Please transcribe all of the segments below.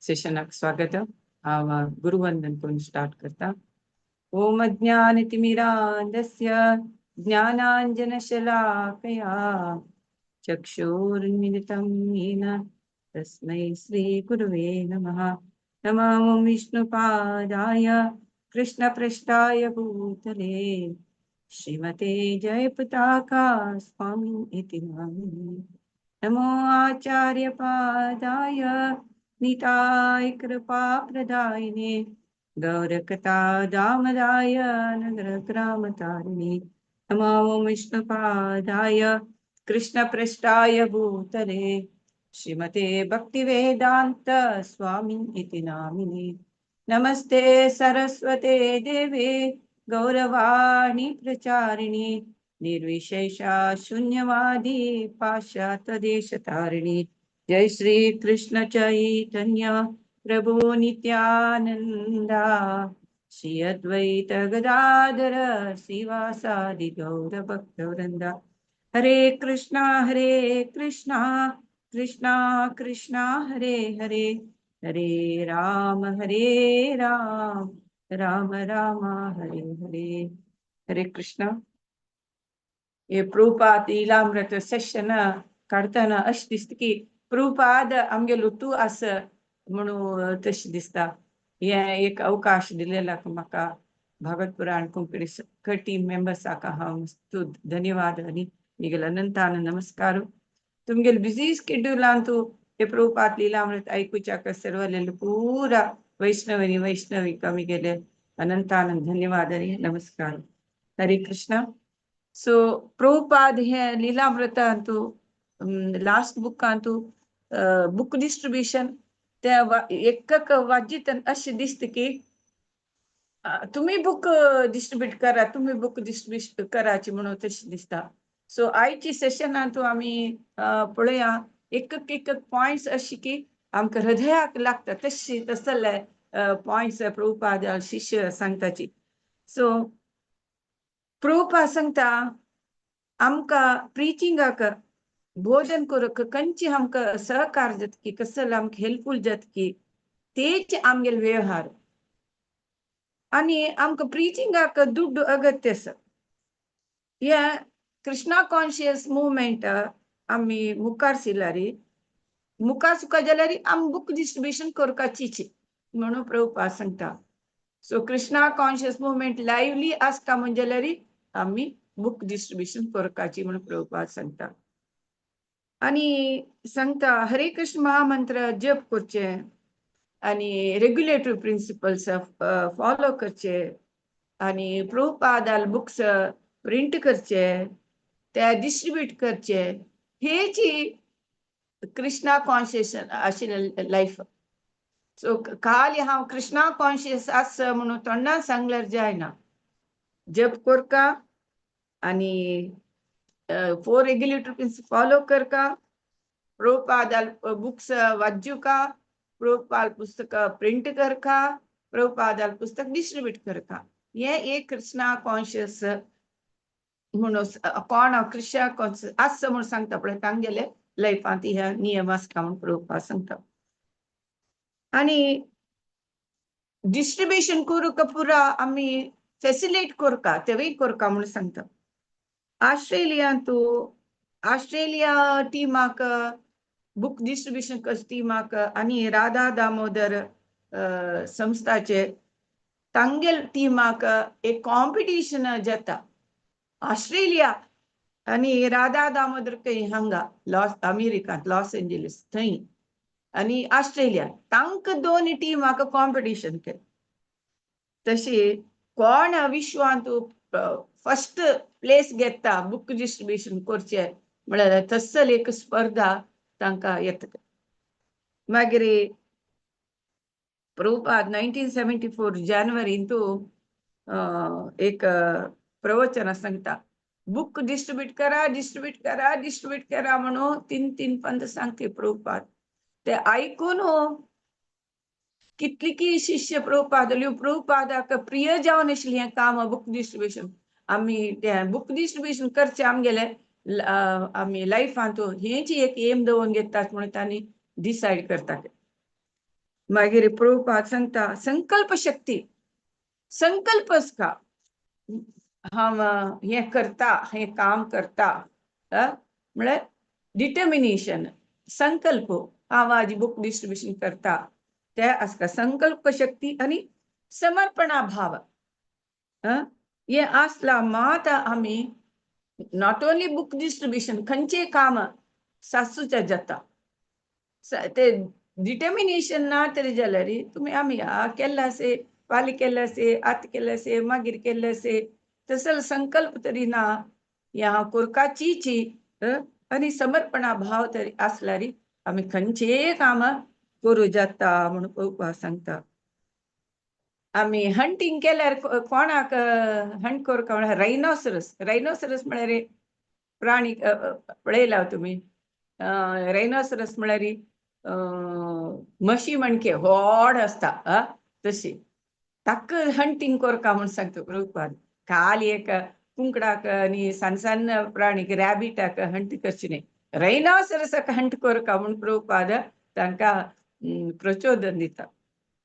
सेशनाक स्वागत. गुरुवंदन करून स्टार्ट करता. ओम ज्ञानतिमिरान्धस्य ज्ञानाञ्जनशलाकया चक्षुरुन्मिलितं येन तस्मै श्रीगुरुवे नमः. नमो विष्णुपादाय कृष्णपृष्ठाय भूतले श्रीमते जयपताका स्वामी इति नामिने. नमो आचार्यपादाय निताय कृपा प्रदायिने गौरकथा दामदाय नगरग्रामतारिणे. नमो विष्णुपादाय कृष्णपृष्ठाय भूतले श्रीमते भक्तिवेदान्त स्वामी इति नामिने. नमस्ते सरस्वते देवे गौरवाणी प्रचारिणे निर्विशेषा शून्यवादी पाश्चात्यदेशतारिणी. जय श्री कृष्ण चैतन्य प्रभु नित्यानंदा श्री अद्वैत गदाधर श्रीवासादि गौर भक्तवृंदा. हरे कृष्णा कृष्णा कृष्णा हरे हरे हरे राम राम राम हरे हरे. हरे कृष्णा. हे प्रभुपाद लीलामृत सेशन काढताना अशी दिसते की प्रभुपाद आमगेलो तू असं म्हणून तशी दिसता. हे एक अवकाश दिलेला म्हाका भागवत पुराण कोंकणी टीम मेंबर्स आका हांव धन्यवाद आनी निगेल अनंतान नमस्कार. तुमगेल बिझी स्केड्यूलान तू हे प्रभुपाद लीलामृत ऐकूच्याक सर्वलेलं पूरा वैष्णवी कमी गेले अनंतान धन्यवाद आणि नमस्कार. हरे कृष्ण. सो प्रभुपाद हे लीलामृतांतू लास्ट बुकांतू बुक डिस्ट्रीब्युशन त्या एकक वाजितन अशी दिसते की तुम्ही बुक डिस्ट्रीब्यूट करा तुम्ही बुक डिस्ट्रीब्यूट कराची म्हणून तशी दिसता. सो आयची सेशनांतू आम्ही पळया एकक पॉइंट्स अशी की आमकां हृदयाक लागता तशी तसले पॉइंट्स प्रभुपाद शिष्य सांगताची. सो प्रभुपाद सांगता आमकां प्रिचिंगाक बोधन करूक कंची आमकां सहकार जात की कसं आमकां हेल्पफुल जात की तेच आमगेल व्यवहार आणि आमकां प्रिचिंगाक दुड्ड अगत्य आसा. या कृष्णा कॉन्शियस मुवमेंट आमी मुखार सिलारी मुखार सुका जाल्यार आम बुक डिस्ट्रीब्युशन करपाचीच म्हणून प्रभुपाद सांगता. सो कृष्णा कॉन्शियस मुवमेंट लायव्हली आसता म्हणजे जाल्यार आमी बुक डिस्ट्रीब्युशन करपाची म्हणून प्रभुपाद सांगता. आणि सांगता हरे कृष्ण महामंत्र जप करचे आणि रेग्युलेटरी प्रिन्सिपल्स फॉलो करचे आणि प्रभुपादाल बुक्स प्रिंट करचे ते डिस्ट्रीब्यूट करचे हेची कृष्णा कॉन्शियस आशिल्ले लायफ. सो खाली हांव कृष्णा कॉन्शियस आस म्हणून तोंडान सांगल्यार जायना. जप करका आणि 4 रेग्युलेटरी प्रिन्सिपल फॉलो करका प्रभुपादाल बुक्स वाचूका प्रभुपाद पुस्तक प्रिंट करका प्रभुपादाल पुस्तक डिस्ट्रीब्यूट करका. हे एक कृष्णा कॉन्शियस म्हणून कोण कृष्णा कॉन्शियस आस म्हणून सांगता पळय तांगेले लायफांत ह्या नियम आसता म्हणून प्रभुपाद सांगता. आणि डिस्ट्रीब्युशन करूक पुरा आमी फॅसिलिटेट करका तेवय करका म्हणून सांगता. ऑस्ट्रेलिया टीमाक बुक डिस्ट्रीब्युशन टीमाक आणि राधा दामोदर संस्थाचे तांगेल टीमाक एक कॉम्पिटिशन जाता. ऑस्ट्रेलिया आणि राधा दामोदर हांगा अमेरिकांत लॉस एंजलिस थंय आणि ऑस्ट्रेलिया तांकां दोन टीमाक कॉम्पिटिशन केलें. तशी कोण विश्वांत फर्स्ट प्लेस घेता बुक डिस्ट्रीब्युशन करचे म्हळ्यार तसल एक स्पर्धा तांकां येता. मागीर प्रभुपाद 1974 जानेवारींतू एक प्रवचन सांगता बुक डिस्ट्रीब्यूट करा म्हणून 3 पंत सांगते प्रभुपाद. ते ऐकून कितली शिष्य प्रभुपादाक प्रिय जावन आशिल्लें हें काम बुक डिस्ट्रीब्युशन. आमी बुक डिस्ट्रीब्युशन करचें आमगेले आमी लायफांत हेची एक एम दवरून घेतात म्हणून तांणी डिसायड करता. मागीर प्रभुपाद सांगता संकल्प शक्ती संकल्पच का हांव हे करता हे काम करता म्हळ्यार डिटर्मिनेशन संकल्प हांव हाजी बुक डिस्ट्रीब्युशन करता ते आसता संकल्प शक्ती आनी समर्पणा भाव हे आसला मात आमी नॉट ओन्ली बुक डिस्ट्रीब्युशन खंयचेय काम सासूचे जाता ते डिटर्मिनेशन ना तरी जाल्यार तुमी आमी केल्ले आसे फाल्यां केल्ले आसे आतां केल्ले आसे मागीर केल्ले आसे तसलो संकल्प तरी ना हे हांव करपाचीची आनी समर्पणा भाव तरी आसल्यार आमी खंयचेय काम करूं जाता म्हणून पळोवपाक सांगता आमी हंटींग केल्यार कोणाक हंट करता म्हळ्यार रायनोसरस म्हळ्यार प्राणी पळयला तुमी रायनोसरस म्हळ्यार म्हशी मणके व्हड आसता तशी ताका हंटींग करता म्हूण सांगता प्रभुपाद खाली एक कुंकडाक आनी सन्न सन्न प्राणीक रॅबिटाक हंट करची न्ही रायनोसरसाक हंट करता म्हूण प्रभुपाद तांकां प्रचोदन दिता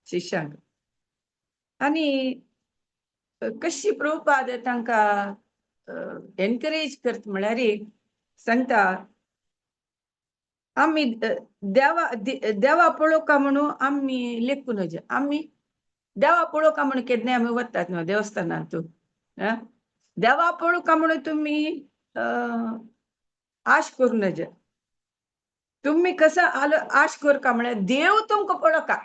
शिश्यांक आनी कशी प्रभुपाद तांकां एनकरेज करता म्हळ्यार सांगता आमी देवा पळोवका म्हणून आमी लेखून आमी देवा पळोवका म्हणून केन्ना आमी वतात न्हू देवस्थानांत देवा पळोवका म्हणून तुमी आश करूं नज तुम्ही कसं आलं आश करका म्हळ्यार देव तुमकां पळोवका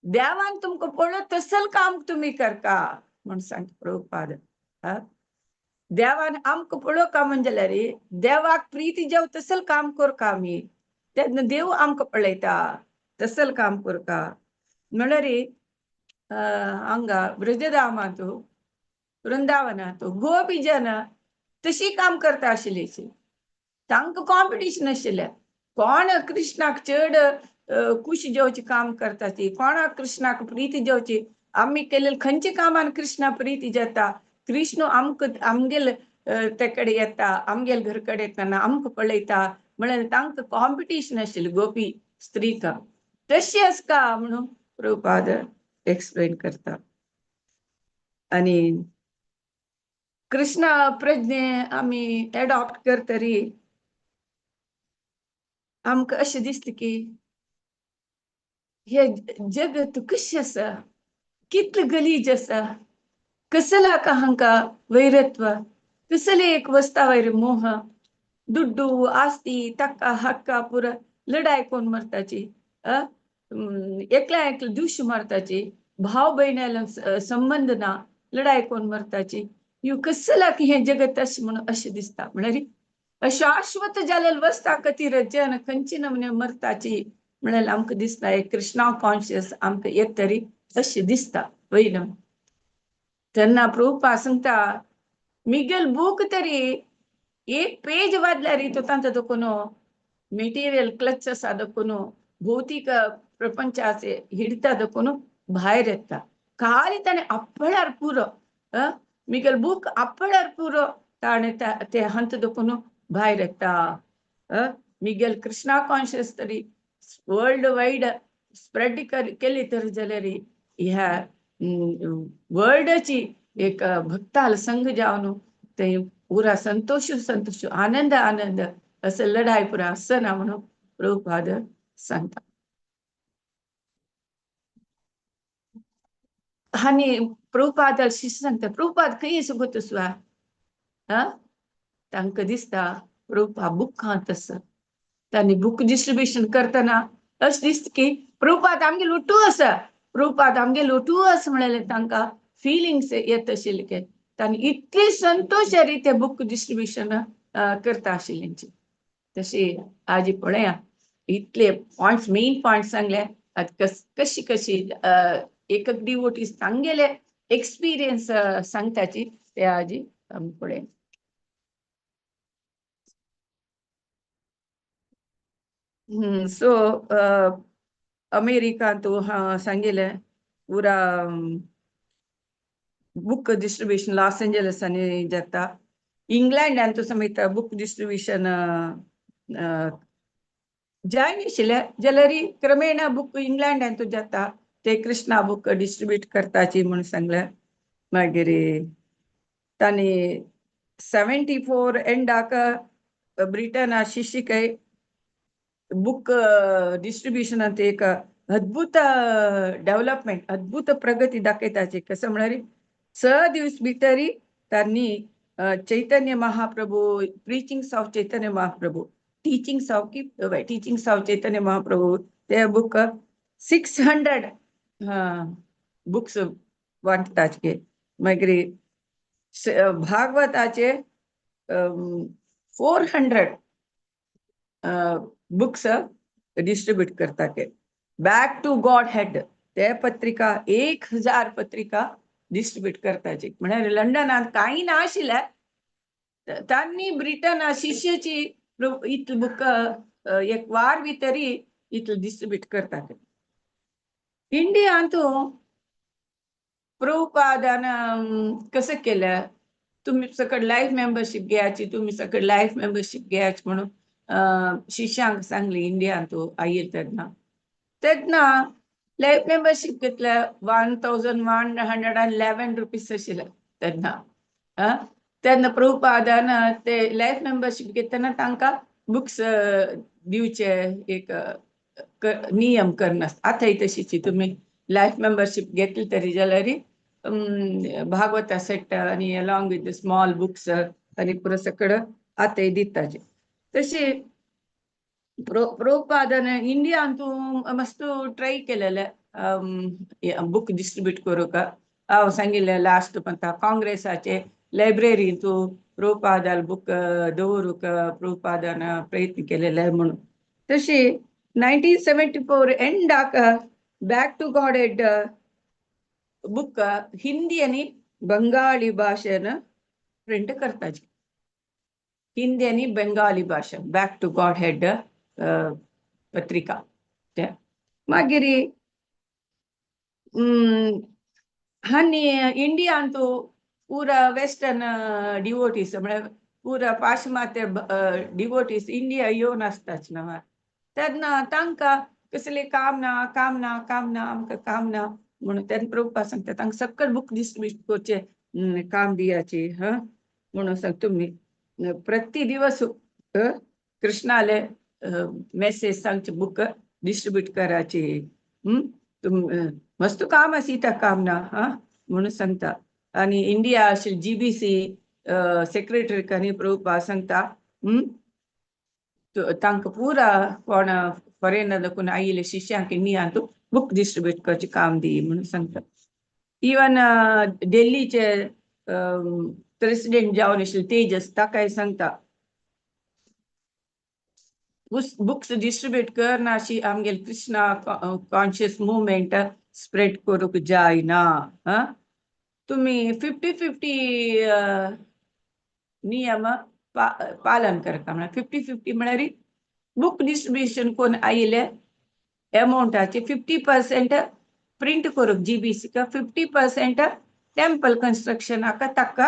देवान तुमकां पळो तसल काम तुम्ही करका म्हूण सांगता प्रभुपाद देवान आमकां पळोवका म्हणजे जाल्यार देवाक प्रीती जेव तसल काम करका आमी तेन्ना देव आमकां पळयता तसल काम करका म्हळ्यार हांगा ब्रजधामांत वृंदावनांत गोपी जन तशी काम करता आशिल्लीं तांकां कॉम्पिटिशन आशिल्लें कोण कृष्णाक चड खुशी जेवची काम करता ती कोणाक कृष्णाक प्रीती जेवची आमी केलेले खंयचे कामान कृष्णा प्रीती जाता कृष्ण आमगेल ते कडेन येता आमगेल घर कडेन येतना आमकां पळयता म्हळ्यार तांकां कॉम्पिटिशन आशिल्लें गोपी स्त्रीक तशी आसता म्हणून प्रभुपाद एक्सप्लेन करता आनी कृष्ण प्रज्ञे आमी एडॉप्ट करतरी आमकां अशें दिसता की हे जगत कशें आसा कितलें गलीज आसा कसला का हांकां वैरत्व कसले एक वस्ता वयर मोह दुड्डू आस्ती तक्का हक्का पुरा लढाई कोण मरताची एकल्या एकल्या दिवशी मरताची भाव भयणाला संबंध ना लढाई कोण मरताची ह्यो कसला की हे जगत अशें म्हणून अशें दिसता म्हळ्यार शाश्वत जालेले वस्ता खातीर जन खंयचे नमुने मरताची म्हळ्यार आमकां दिसता एक कृष्णा कॉन्शियस आमकां एक तरी अशें दिसता वयल्यान तेन्ना प्रभुपाद सांगता मिगेल बूक तरी एक पेज वाचल्यार तो तांचो देखून मेटेरियल क्लच आसा देखून भौतीक प्रपंचाचे हिडता देखून भायर येता खाली ताणें आपल्यार पुरो मिगेल बूक आपल्यार पुरो ताणें ते हंत देखून भायर येता मिगेल कृष्णा कॉन्शियस तरी वर्ल्ड वायड स्प्रेड केली तर जाल्यार ह्या वर्ल्डची एक भक्ताल संघ जावन ते पुरा संतोष आनंद असं लढाई पुरा असना म्हणून प्रभुपाद सांगता आनी प्रभुपाद शिष्य सांगता प्रभुपाद खंय असो गोतुसवा तांकां दिसता प्रभुपाद बुकांत आसा तांणी बुक डिस्ट्रीब्युशन करतना अशें दिसता की प्रभुपाद आमगे लुटू आसा प्रभुपाद आमगे लुटू आसा म्हळ्यार तांकां फिलिंग्स येत आशिल्ले तांणी इतली संतोश रिते बुक डिस्ट्रीब्युशन करता आशिल्लींची तशी आजी पळया इतले पॉइंट्स मेन पॉइंट्स सांगले कशी कशी एक डिवोटी सांगेले एक्सपिरियन्स सांगताची ते आजी पळय सो अमेरिका तो सांगेले पुरा बुक डिस्ट्रीब्युशन लॉस एंजल्स आनी जाता इंग्लंडान तो समेत बुक डिस्ट्रीब्युशन जाय नाशिल्ले जाल्यार क्रमेण बूक इंग्लंडान तूं जाता ते कृष्णा बूक डिस्ट्रीब्यूट करताची म्हणून सांगलें. मागीर तांणी 74 एंडाक ब्रिटना शिशिकय बुक डिस्ट्रीब्युशनात एक अद्भुत डेव्हलपमेंट अद्भुत प्रगती दाखयताची. कसं म्हळ्यार 6 दिवस भितर तांणी Chaitanya Mahaprabhu preachings of Chaitanya Mahaprabhu teachings of Chaitanya Mahaprabhu ते बुक 600 बुक्स वांटताचे. मागीर भागवताचे 400 बुक्स डिस्ट्रीब्यूट करताचे. बॅक टू गॉड हेड ते पत्रिका 1000 पत्रिका डिस्ट्रीब्यूट करताची. म्हळ्यार लंडनात काही नाशिल्ले तांणी ब्रिटना शिष्याची इतली बुक एक वार भितर इतले डिस्ट्रीब्यूट करतात. इंडियांतू प्रभुपादान कसं केलं, तुम्ही सकट लाईफ मेंबरशिप घ्यायची, तुम्ही सकट लाईफ मेंबरशिप घ्यायची म्हणून शिष्यांक सांगली इंडियांतू आयिल्ले तेन्ना लाईफ मेंबरशिप घेतल्या 1111 रुपीज आशिल्ले तेन्ना प्रभुपादान ते लाईफ मेंबरशिप घेतना तांकां बुक्स दिवचे एक नियम करना. आतांय तशीची तुम्ही लाईफ मेंबरशिप घेतली तरी जाल्यार भागवता सेट आणि along with the small books आणि पुरो सकड आतांय दिताचे. तशी प्रभुपादान इंडियांतू मस्त ट्राय केलेले बुक डिस्ट्रीब्यूट करूंक. हांव सांगिल्लें लास्ट म्हणटा काँग्रेसाचे लायब्ररींतू प्रभुपादाल बुक दवरूंक प्रभुपादान प्रयत्न केलेले म्हणून. तशी 1974 एंडाक back to Godhead book Hindi आणि बंगाली भाषेन प्रिंट करताची. हिंदी आणि बंगाली भाषा बॅक टू गॉड हेड पत्रिका. मागीर हानी इंडियांतू पुरा वेस्टर्न डिवोटीस म्हळ्यार पुरा पाश्चिमात्य डिवोटीस इंडिया येवन आसताच न्हय. तेन्ना तांकां कसले काम ना आमकां काम ना म्हणून तेन्ना प्रभुपाद सांगता तांकां सकट बुक डिस्ट्रीब्यूट करचे काम दियाची म्हणून सांग तुम्ही प्रति दिवस कृष्णाले मेसेज सांगचे बुक डिस्ट्रीब्यूट कराची. मस्त काम आसी त्या काम ना म्हणून सांगता. आणि इंडिया GBC सेक्रेटरी कानी प्रभुपाद सांगता तांकां पुरा कोण फॉरेनर देखून आयिल्ले शिष्यांक इंडियांतू बुक डिस्ट्रीब्यूट करचे काम दी म्हणून सांगता. इवन दिल्लीचे प्रेसिडेंट जावन आशिल्ले तेजस ताकाय सांगता बुक्स डिस्ट्रीब्यूट करनाशी आमगेल कृष्णा कॉन्शियस मुवमेंट स्प्रेड करूंक जायना. तुम्ही 50-50 नियम पालन करता. म्हळ्यार 50-50 म्हळ्यार बुक डिस्ट्रीब्यूशन कोण आयिल्ले अमाउंटाचे 50% प्रिंट करूंक GBC 50% टेम्पल कन्स्ट्रक्शनाक ताका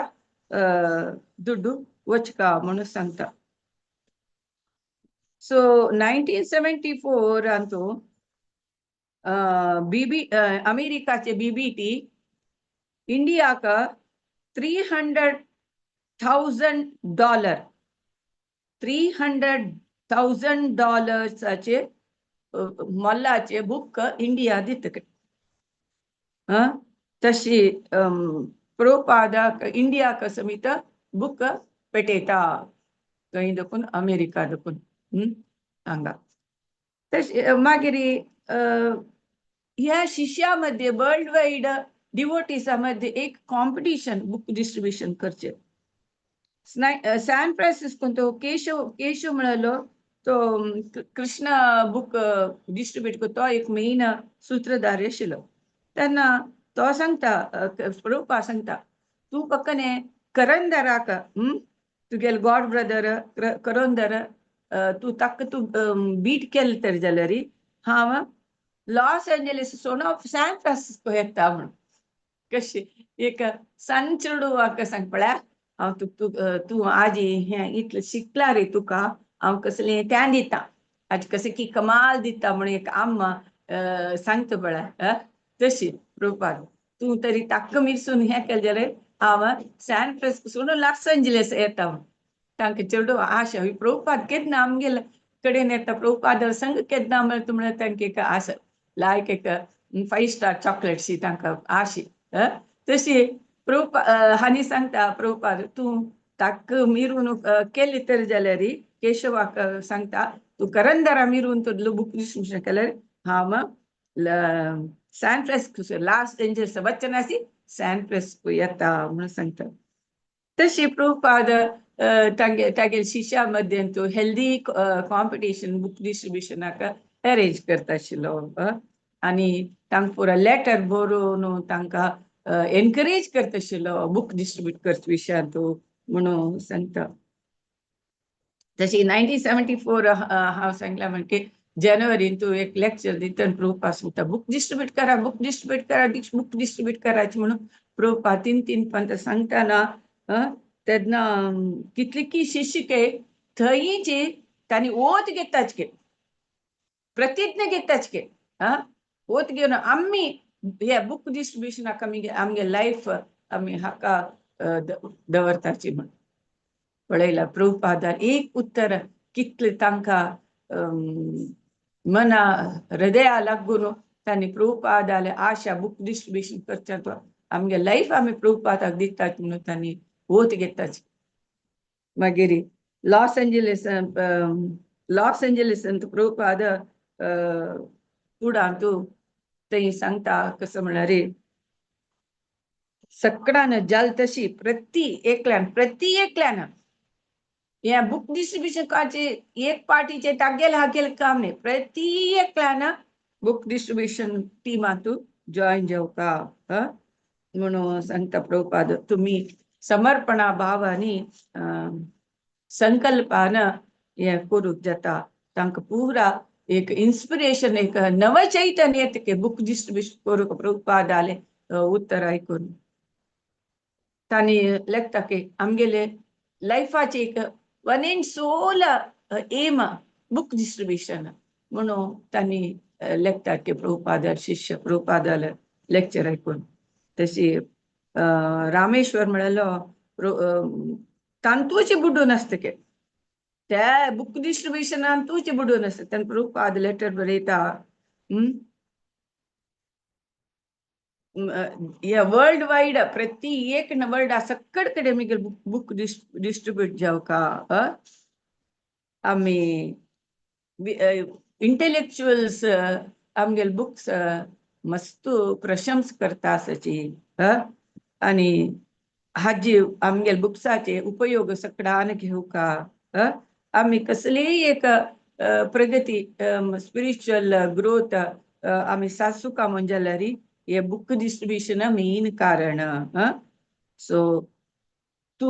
दुड्डू वचका म्हणून सांगता. सो 1974 अंतू अमेरिकाचे BBT इंडियाक $300,000 $300,000 मोलाचे बुक इंडिया दितक. तशी प्रभुपादाक इंडियाक समीत बुक पेटयता खंय देखून अमेरिका देखून हांगा. तशें मागीर ह्या शिष्या मध्ये वर्ल्ड वाईड डिवोटीसा मध्ये एक कॉम्पिटिशन बुक डिस्ट्रीब्यूशन करचे. सॅन फ्रान्सिस्कोन तो केशव म्हणलो तो कृष्ण बुक डिस्ट्रीब्यूट करतो एक मेन सूत्रधार आशिल्लो. तेन्ना तो सांगता प्रभुपाद सांगता तूं फकने करंदराक तुगेल गॉड ब्रदर करंदर तूं ताका तूं बीट केलें तर जाल्यार हांव लॉस एंजलिस सोडून सॅन फ्रान्सिस्को येता म्हणून. कशी एक सन चेडूवाक सांग पळय हांव तूं आज हें इतलें शिकला रे तुका हांव कसलें त्या दिता आज कसे की कमाल दिता म्हणून एक आम्मा सांगता पळय तशी प्रभुपाद तू तरी ताका मिरसून हे केलें जाल्यार हांव सॅन फ्रान्सिस्को लॉस एंजलिस येता तांकां चेडू आशा प्रभुपाद केन्ना आमगेले कडेन येता प्रभुपाद संग केन्ना म्हणल्यार तांकां एक आस लायक एक 5 स्टार चॉकलेट्स तांकां आशी तशी प्रभुपा हानी सांगता प्रभुपाद तूं ताका मिरवणूक केली तर जाल्यार केशवाक सांगता तू करंदरा मिरून तो बुक डिस्ट्रीब्यूशन केल्यार हांव सॅन फ्रान्सिस्को लॉस एंजलिस वचनासी सॅन फ्रान्सिस्को येता म्हणून सांगता तशी प्रभुपाद तागे शिश्या मध्ये तो हेल्दी कॉम्पिटिशन बुक डिस्ट्रीब्युशनाक अरेंज करता आशिल्लो आनी तांकां पुरो लेटर बरोवन तांकां एनकरेज करता आशिल्लो बुक डिस्ट्रीब्यूट करचे विशयांत म्हणून सांगता तशी 1974 हांव सांगला म्हणजे जानेवारीन तू एक लेक्चर दिता प्रभुपाद सांगता बुक डिस्ट्रीब्यूट करा बुक डिस्ट्रीब्यूट करायची म्हणून प्रभुपाद 3 पंत सांगतना तेन्ना कितली की शिष्यके थंयची तांणी ओत घेताच के प्रतिज्ञा घेताच के ओत घेवन आमी हे बुक डिस्ट्रीब्युशनाक आमगे लायफ आमी हाका दवरताची म्हण पळयला प्रभुपादान एक उत्तर कितले तांकां मना हृदया लागून तांणी प्रभुपादाले आशा बुक डिस्ट्रीब्युशन करचें आमगे लायफ आमी प्रभुपादाक दितात म्हणून तांणी ओत घेताच मागीर लॉस एंजलिसान प्रभुपाद फुडां तूं थंय सांगता कसो म्हळ्यार सकाळान जाल तशी प्रति एकल्यान या बुक डिस्ट्रीब्यूशन काचे एक पार्टीचे तागेल हागेल काम नाही प्रति एकल्यान बुक डिस्ट्रीब्यूशन टीमात जॉईन जेवका म्हणून सांगता प्रभुपाद तुम्ही समर्पणा भावानी संकल्पान हे करूंक जाता तांकां पुरा एक इन्स्पिरेशन एक नव चैतन्य येता की बुक डिस्ट्रीब्यूशन करूंक प्रभुपाद आले उत्तर आयकून तांणी लेखता की आमगेले लायफाची एक वन एंड सोल एम बुक डिस्ट्रीब्यूशन म्हणून तांणी लेखतात की प्रभुपाद शिष्य प्रभुपादाले लेक्चर आयकून तशी रामेश्वर म्हळेलो तांतूचे बुडून आसता के त्या बुक डिस्ट्रीब्युशनान तूचे बुडून आसता तांणी प्रभुपाद लेटर बरयता वर्ल्ड वाइड प्रति एक वर्ल्ड सकड कडेन आमगे बुक डिस्ट्रीब्यूट जावका आमी इंटेलेक्चुअल्स आमगेले बुक्स मस्त प्रशंस करता आसाची आनी हाजी आमगेले बुक्साचे उपयोग सगळ्यान घेवका आमी कसलीय एक प्रगती स्पिरिच्युअल ग्रोथ आमी सासूका म्हणजे जाल्यार हे बुक डिस्ट्रीब्युशन मेन कारण सो तू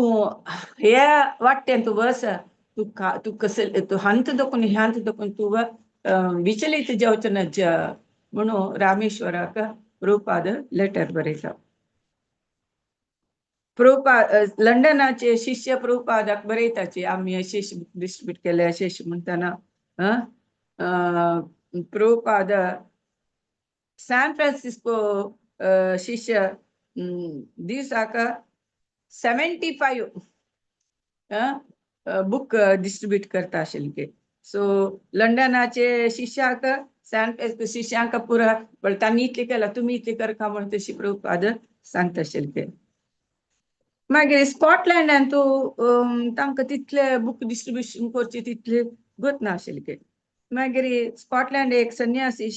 हे वाटेन तू बस तू कसले तू हंत दखून ह्यांत दखून तू विचलित जावचो नज म्हणून रामेश्वराक प्रभुपाद लेटर बरयता प्रभुपाद लंडनाचे शिष्य प्रभुपादाक बरयताचे आमी अशें बुक डिस्ट्रीब्यूट केले अशें म्हणटाना प्रभुपाद सॅन फ्रान्सिस्को शिष्य दिसाक 75 बुक डिस्ट्रीब्यूट करता आशिल्ले सो लंडनाचे शिष्याक सॅन फ्रान्सिस्को शिष्यांक पुरा तांणी इतले केला तुमी इतले करता म्हणून तशी प्रभुपाद सांगता आशिल्ले मागीर स्कॉटलँडान तूं तांकां तितले बुक डिस्ट्रीब्यूशन करचे तितले गत नाशिल्ले मागीर स्कॉटलँड एक संन्यासी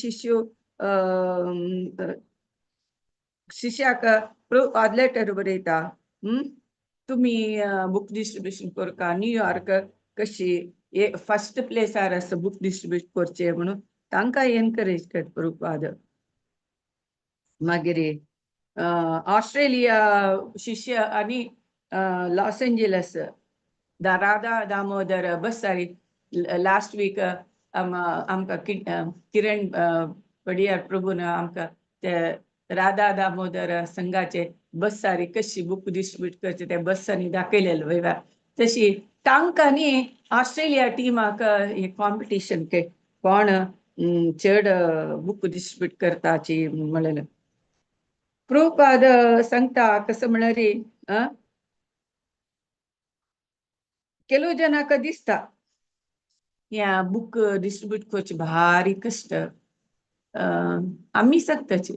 शिष्याक प्रभुपाद लेटर बरयता तुमी बुक डिस्ट्रीब्यूशन करता न्यूयॉर्क कशी फर्स्ट प्लेसार आसा बुक डिस्ट्रीब्यूट करचे म्हणून तांकां एनकरेज करता प्रभुपाद मागीर ऑस्ट्रेलिया शिष्य आनी लॉस एंजलिस राधा दामोदर बसारी लास्ट वीक आमकां किरण पडियार प्रभून आमकां ते राधा दामोदर संघाचे बसारी कशी बुक डिस्ट्रीब्यूट करचे ते बसांनी दाखयलेलो तशी तांकांनी ऑस्ट्रेलिया टीमाक हे कॉम्पिटिशन के कोण चड बुक डिस्ट्रीब्यूट करताची म्हणलें प्रभुपाद सांगता कसं म्हळ्यार ಕೆಲವು ಜನಕ್ಕೆ दिसता या बुक डिस्ट्रीब्यूट करचे भारी कष्ट आम्ही सांगताची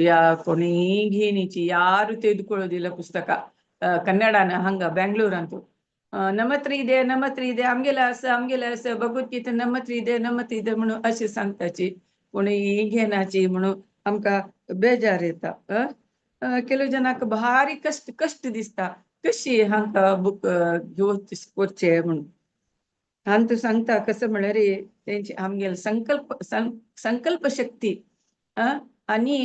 या कोणी घेणीची ಯಾರು ತೆಗೆದುಕೊಳ್ಳೋದಿಲ್ಲ ಪುಸ್ತಕ ಕನ್ನಡನ ಹಂಗ ಬೆಂಗಳೂರಂತೂ ನಮ್ಮ ಹತ್ರ ಇದೆ आमगेला असं भगवद्गीता ನಮ್ಮ हत्र ಇದೆ म्हणून असे सांगताची कोणी घेनाची म्हणून आमका बेजार येता ಕೆಲವು ಜನಕ್ಕೆ भारी कष्ट दिसता कशी हांका बुक घेवचे म्हणून हांतू सांगता कसं म्हळ्यार तेंची आमगेल संकल्प शक्ती आणि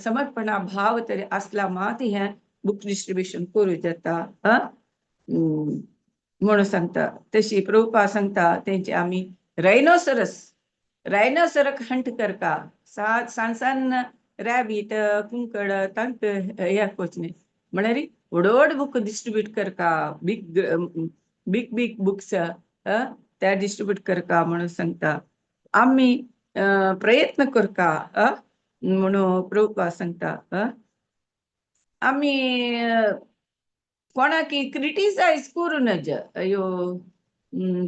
समर्पणा भाव तरी असला मात हे बुक डिस्ट्रीब्यूशन करू जाता म्हणून सांगता तशी प्रभुपाद सांगता तेंचे आम्ही रायनोसरक हंट करका सान रॅबिट कुंकड तांक या कोचने म्हळ्यार व्हड बुक डिस्ट्रीब्यूट करका बिग बुक्स त्या डिस्ट्रीब्यूट करका म्हणून सांगता आम्ही प्रयत्न करका म्हणून प्रभुपाद सांगता आम्ही कोणाकी क्रिटिसाइज करू नज अयो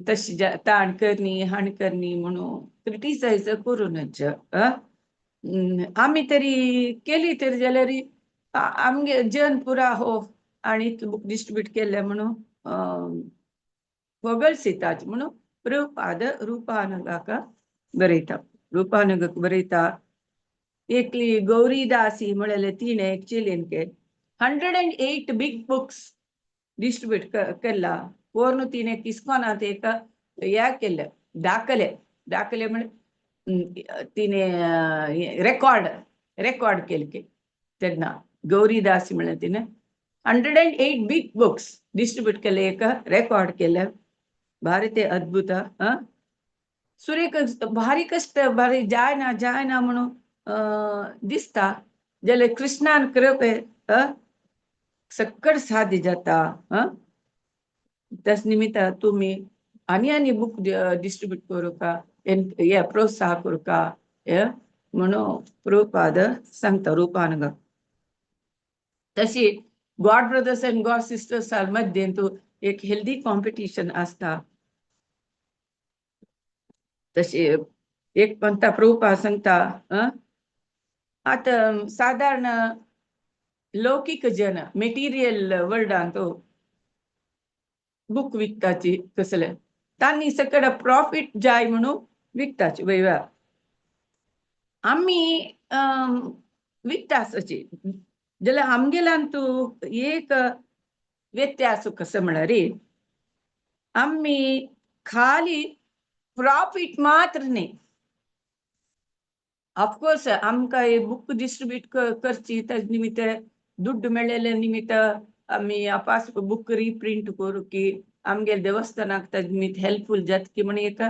तशी ताण करणी हाण करणी म्हणून क्रिटिसाइज करू नज आम्ही तरी केली तरी जाल्यार आमगे जन पुरा हो आणि बुक डिस्ट्रीब्यूट केले म्हणून ಹೊಗಳಿಸಿತಾಚ್ म्हणून प्रभुपाद ರೂಪಾನುಗಕ बरयता एकली गौरीदासी म्हळेले तिने चिलेनके 108 बिग बुक्स डिस्ट्रीब्यूट केला पोरनु तिने किस्कोनात एक या केले दाखले म्हण तिने रेकॉर्ड केले तेन्ना गौरीदासी म्हळें तिने 108 बिग बुक्स डिस्ट्रीब्यूट केले एक रेकॉर्ड केले भारी ते अद्भुत सुरेख भारी कष्ट भारी जायना म्हणून दिसता जाल्यार कृष्णान कृपे सक्कड साध्य जाता तस निमित्त तुम्ही आनी बुक डिस्ट्रीब्यूट करू का हे प्रोत्साह करू का म्हणून प्रभुपाद सांगता रूपानुग तशी God brothers and God sisters मध्ये तू एक हेल्दी कॉम्पिटिशन असता तशी एक पंथा प्रभुपाद सांगता आता साधारण लौकिक जन मेटेरियल वर्ल्डान तो बुक विकताची कसले तांनी सकड प्रॉफिट जाय म्हणून विकताची वयवा आम्ही विकताची जाल्यार आमगेल्यान तू एक व्यत्यास कसं म्हळ्यार आम्ही खाली प्रॉफिट मात्र नाही ऑफकोर्स आमकां बुक डिस्ट्रीब्यूट करची ताजे निमित्त दुड्ड मेळ्ळेले निमित्त आमी पास बुक रिप्रिंट करू की आमगे देवस्थानाक ताजे निमित्त हेल्पफुल जाता की म्हण एक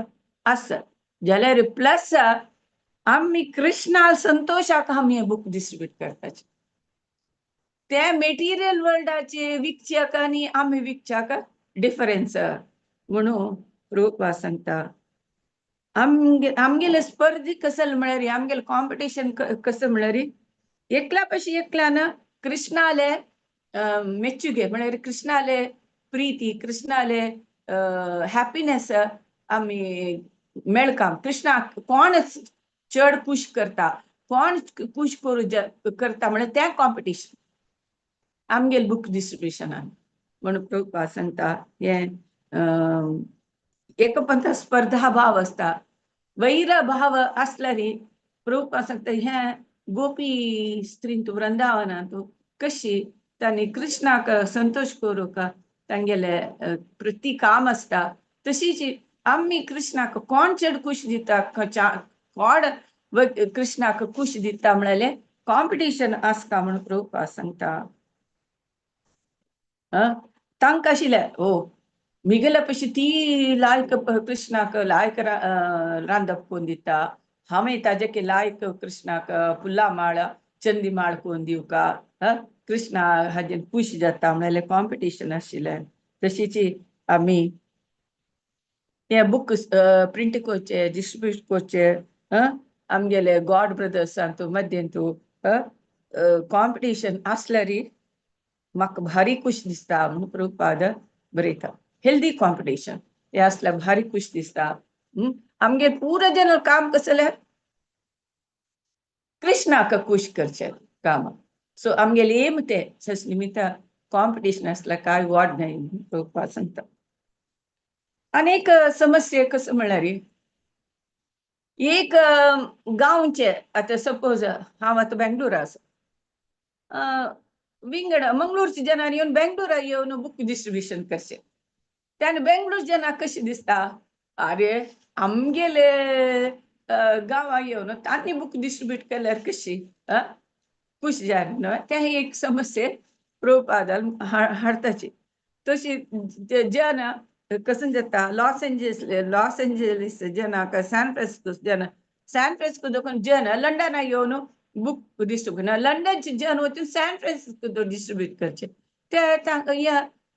आसा जाल्यार प्लस आमी कृष्णाल संतोषाक आमी बुक डिस्ट्रीब्यूट करताचे त्या मेटेरियल वर्ल्डाचे विकच्याक आनी आमी विकच्याक डिफरन्स म्हणून प्रभुपाद सांगता आमगेले स्पर्धी कसं म्हळ्यार आमगेले कॉम्पिटिशन कसं म्हळ्यार एकल्यान कृष्णाले मेच्चुगे म्हळ्यार कृष्णाले प्रीती कृष्णाले हॅपीनेस आमी मेळकाम कृष्णाक कोण चड पुश करता कोण पुश करू करता म्हळ्यार त्या कॉम्पिटिशन आमगेले बुक डिस्ट्रीब्युशनान म्हणून प्रभुपाद सांगता हे एकपंथ स्पर्धा भाव असता वैर भाव असल्यार प्रभुपाद सांगता हे गोपी स्त्रींत वृंदावनांत कशी तांणी कृष्णाक संतोष करूंक तांगेले प्रति काम असता तशीच आमी कृष्णाक कोण चड खुश दिता कोण कृष्णाक खुश दिता म्हळ्यार कॉम्पिटिशन आसता म्हणून प्रभुपाद सांगता तांकां आशिल्ले मिगेले पशी ती लायक कृष्णाक लायक रांदप कोण दिता हांवें ताजे लायक कृष्णाक फुल्ला माळ चंदी माळ कोण दिवका कृष्णा हाजेर खुश जाता म्हळ्यार कॉम्पिटिशन आशिल्लें तशीची आम्ही हे बुक प्रिंट करचे डिस्ट्रीब्यूट करचे आमगेले गॉड ब्रदर्स सांगतो मध्यंतू कॉम्पिटिशन असल्यारी म्हाका भारी खुश दिसता म्हणून प्रभुपाद बरयता हेल्दी कॉम्पिटिशन हे असल्यार भारी खुश दिसता आमगे पूरा जन काम कसले कृष्णाक खुश करचे काम सो आमगेले एम ते सस निमित्त कॉम्पिटिशन असला काय वाड नाही प्रभुपाद सांगता अनेक समस्या कसं म्हणल्यार एक गांवचे आता सपोज हांव आतां बेंगलोर आसा विंगड मंगळूरचे जनांनी येवन बेंगलोरा येवन बुक डिस्ट्रीब्युशन करचे त्याने बेंगलोर जनाक कशें दिसता अरे आमगेले गांवां येवन तांणी बुक डिस्ट्रीब्यूट केल्यार कशी खुश जाय न्हय तें एक समस्या प्रभुपादान हाडताची तशी जन कसं जाता लॉस एंजेलिस जनाक सॅन फ्रान्सिस्को जन सॅन फ्रान्सिस्को देखून जन लंडना येवन बुक डिस्ट्रीब्यूट लंडनचे जन वचून सॅन फ्रान्सिस्को डिस्ट्रीब्यूट करचे ते तांकां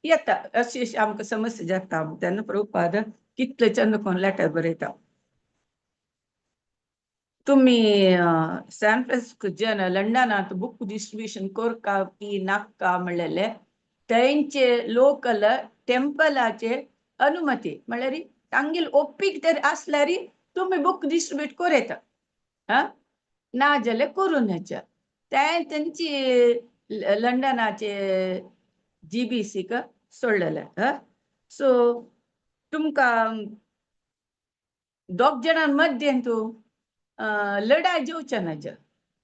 येता अशी आमकां समस्या जाता तेन्ना प्रभुपाद कितले चंद कोण लेटर बरयता तुम्ही सॅन फ्रान्सिस्को जन लंडनात बुक डिस्ट्रीब्यूशन करका की नाका म्हणलेले तेंचे लोकल टेम्पलाचे अनुमती म्हळ्यार तांगेली ओप्पीक तर आसल्यार तुम्ही बुक डिस्ट्रीब्यूट करयता ना जाल्यार करूं नजा तेंची लंडनाचे GBCक सोडलेले सो तुमकां दोग जणां मध्येंतू लढाई जेवचे नज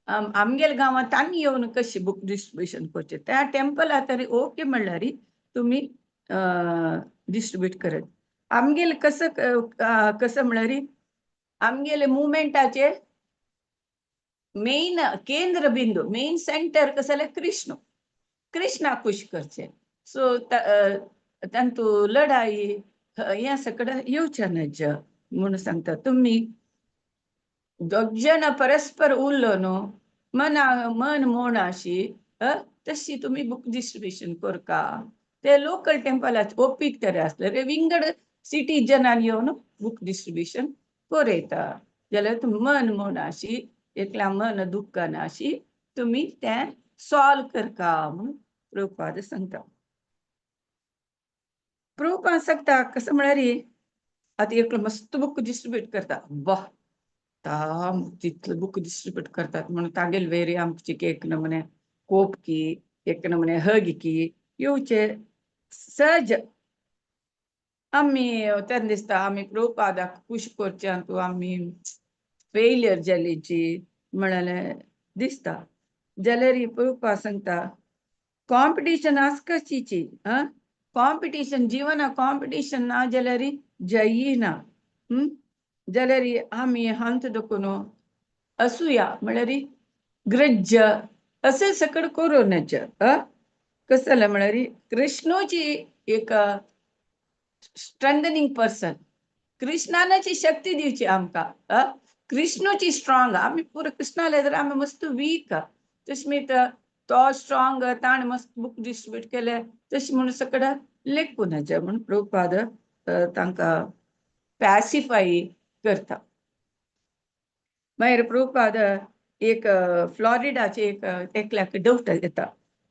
आमगेल्या गांवांत तांणी येवन कशी बुक डिस्ट्रीब्युशन करचे त्या टेम्पला तरी ओके म्हणल्यार तुम्ही डिस्ट्रीब्यूट करत आमगेले कसं म्हळ्यार आमगेले मुवमेंटाचे मेन केंद्र बिंदू मेन सेंटर कसं जाल्यार कृष्णा खुश करचे सो तांतू लढाई हे सगळं येवचे नज म्हणून सांगता तुम्ही दोग जण परस्पर उरलो न्हू मन मोण अशी तशी तुम्ही बुक डिस्ट्रीब्युशन करका ते लोकल टेम्पलाचे ओपीक तरी आसले विंगड सिटी जनान येवन बुक डिस्ट्रीब्युशन करयता जाल्यार तुम्ही मन मोण अशी एकल्या मन दुःखान अशी तुम्ही तें सॉल्व करका म्हणून प्रभुपाद सांगता प्रभुपाद सांगता कसं म्हळ्यार आता एक मस्त बुक डिस्ट्रीब्यूट करता वाह तितलं बुक डिस्ट्रीब्यूट करतात म्हणून तागेल वेरी आमची एक नमुने कोप की एक नमुने हग की येवचे सहज आम्ही तेन्ना दिसता आम्ही प्रभुपादाक खुश करचे तू आम्ही फेलियर जालीची म्हणाले दिसता जाल्यार प्रभुपाद सांगता कॉम्पिटिशन आसपासची कॉम्पिटिशन जिवना कॉम्पिटिशन ना जाल्यार जयिना जाल्यार आम्ही हांत देखून असूया म्हळ्यार ग्रज्ज असे सकड करूं नज कसं जालें म्हळ्यार कृष्णूची एक स्ट्रेंथनिंग पर्सन कृष्णानाची शक्ती दिवची आमकां कृष्णूची स्ट्रॉंग आम्ही पुरो कृष्णा जाल्यार आमी मस्त वीक तशें तो स्ट्रॉंग ताण मस्त बुक डिस्ट्रीब्यूट केले तशें म्हणून सकड लेखू नज म्हणून प्रभुपाद तांकां पॅसिफाय करता मागीर प्रभुपाद एक फ्लॉरिडाचे एकल्याक डाऊट येता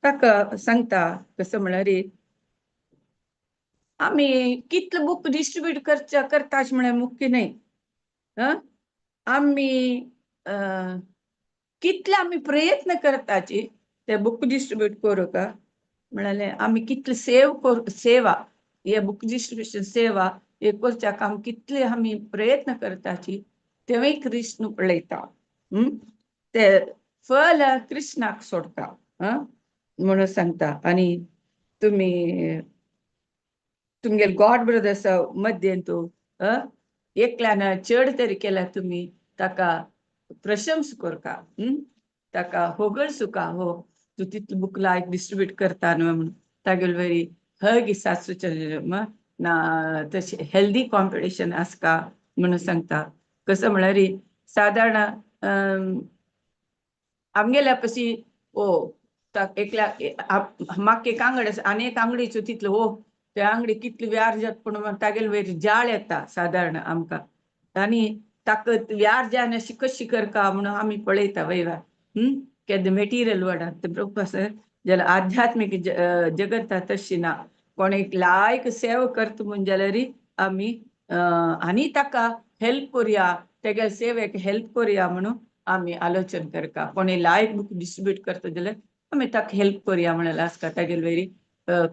ताका सांगता कसं म्हळ्यार आम्ही कितलं बुक डिस्ट्रीब्यूट करता म्हळ्यार मुख्य नाही आम्ही कितले आम्ही प्रयत्न करताची ते बुक डिस्ट्रीब्यूट करूंक म्हळ्यार आम्ही कितले सेवा हे बुक डिस्ट्रीब्युशन सेवा हे करच्याक आमी कितले आमी प्रयत्न करताची तेवूय कृष्ण पळयता ते फल कृष्णाक सोडता म्हणून सांगता आनी तुम्ही तुमगे गॉड ब्रदर्स मध्येंतू एकल्यान चड तरी केल्यार तुम्ही ताका प्रशंस करता ताका होगळसुका हो तू तितले बुक लायक डिस्ट्रीब्यूट करता न्हू म्हणून तागेले वेरी हग सासूचे ना तशें हेल्दी कॉम्पिटिशन आसका म्हणून सांगता कसं म्हळ्यार सादारण आमगेल्या पशी एकल्या म्हाका एक आंगड आसा आनी एक आंगडीचो तितलो त्या अंगडी कितली व्यारजात पण तागेल वयर जाळ येता साधारण आमकां आनी ताका व्यारजान अशी कशी करता म्हणून आमी पळयता वयवा केद मेटिरियल वाडा जाल्यार आध्यात्मिक जगत तशी ना कोणेक लायक सेव करता म्हण जाल्यार आमी आनी ताका हेल्प करुया तेगे सेवेक हेल्प करुया म्हणून आमी आलोचन करता कोणी लायक बुक डिस्ट्रीब्यूट करता जाल्यार आमी ताका हेल्प करुया म्हणून आसता तागेले वयरी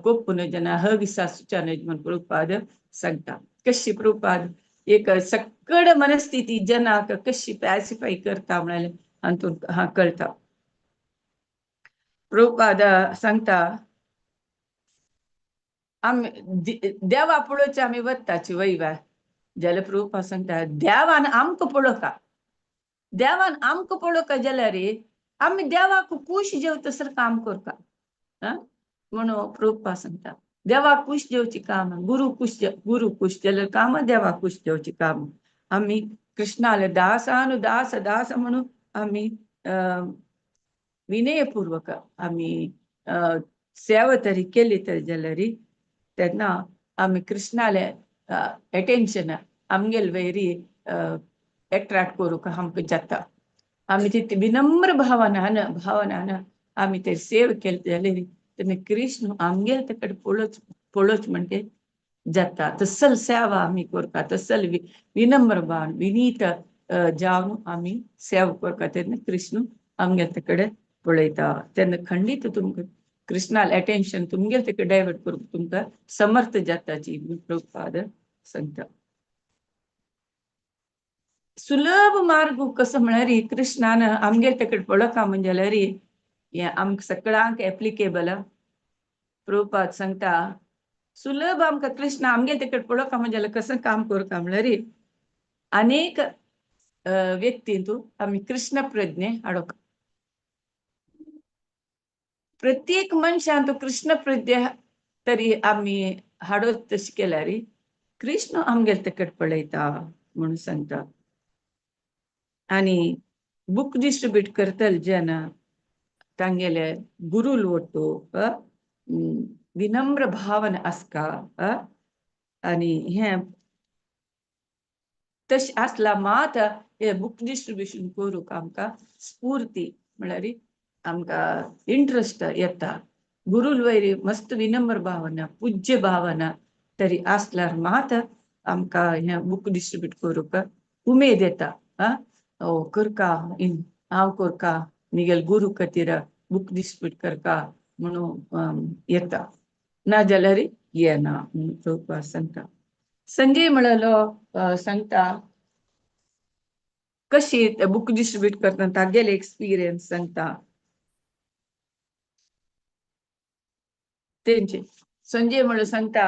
खूब पुनर्जना हविसा सुचानज म्हणून प्रभुपाद सांगता कशी प्रभुपाद एक सकड मनस्थिती जनाक कशी पॅसिफाय करता म्हणाले हातून हा कळता प्रभुपाद सांगता आमी देवा पळोवचे आमी वताची वयवा जाल्यार प्रभुपाद सांगता देवान आमकां पळोवका देवान आमकां पळोवका जाल्यार आमी देवाक खूश जेवतसर काम करता म्हणून प्रभुपाद सांगता देवा खुश जेवची काम गुरु खुश जाल्यार काम देवा खुश जेवची काम आमी कृष्णाले दास दास म्हणून आमी विनयपूर्वक आमी सेवा तरी केली तर जाल्यार तेन्ना आमी कृष्णाले अटेन्शन आमगेल वयरी एट्रॅक्ट करूंक आमकां जाता आमी ती विनम्र भावनान आमी ते सेव केले जाल्यार तेन्ना कृष्ण आमगेर तेकडे पळोवच म्हणटे जाता तसल सेवा आमी करता तसल विनम्र भावन विनीत जावन आमी सेवा करता तेन्ना कृष्ण आमगेर तेकडे पळयता तेन्ना खंडीत तुमकां कृष्णाल अटेन्शन तुमगेर तेका डायवर्ट करूंक तुमकां समर्थ जाताची प्रभुपाद सांगता सुलभ मार्ग कसो म्हळ्यार कृष्णान आमगेर तेकडे पळोवका म्हणजे जाल्यार हे आमकां सगळ्यांक एप्लिकेबल प्रभुपाद सांगता सुलभ आमकां कृष्ण आमगेर तेकडे पळोवका म्हणजे जाल्यार कसं काम करता म्हळ्यार अनेक व्यक्तींतू आमी कृष्ण प्रज्ञे हाडोवंक प्रत्येक मनशान तो कृष्ण प्रज्ञे तरी आमी हाडोत तशें केल्यार कृष्ण आमगेर तेकडे पळयता म्हणून सांगता आनी बुक डिस्ट्रीब्यूट करतले जेन्ना तांगेले गुरु लोटो विनम्र भावन आसका आनी हे तशें आसला मात हे बुक डिस्ट्रीब्यूशन करूंक आमकां स्फूर्ती म्हळ्यार आमकां इंट्रस्ट येता गुरु वयरी मस्त विनम्र भावना पूज्य भावना तरी आसल्यार मात आमकां हे बुक डिस्ट्रीब्यूट करूंक उमेद येता करका हांव करका निगेल गुरु खातीर बुक डिस्ट्रीब्यूट करका म्हणून येता ना जाल्यार येना प्रभुपाद सांगता संजय म्हणलो सांगता कशी बुक डिस्ट्रीब्यूट करता तागेले एक्सपिरियन्स सांगता तेंचे संजय म्हणलो सांगता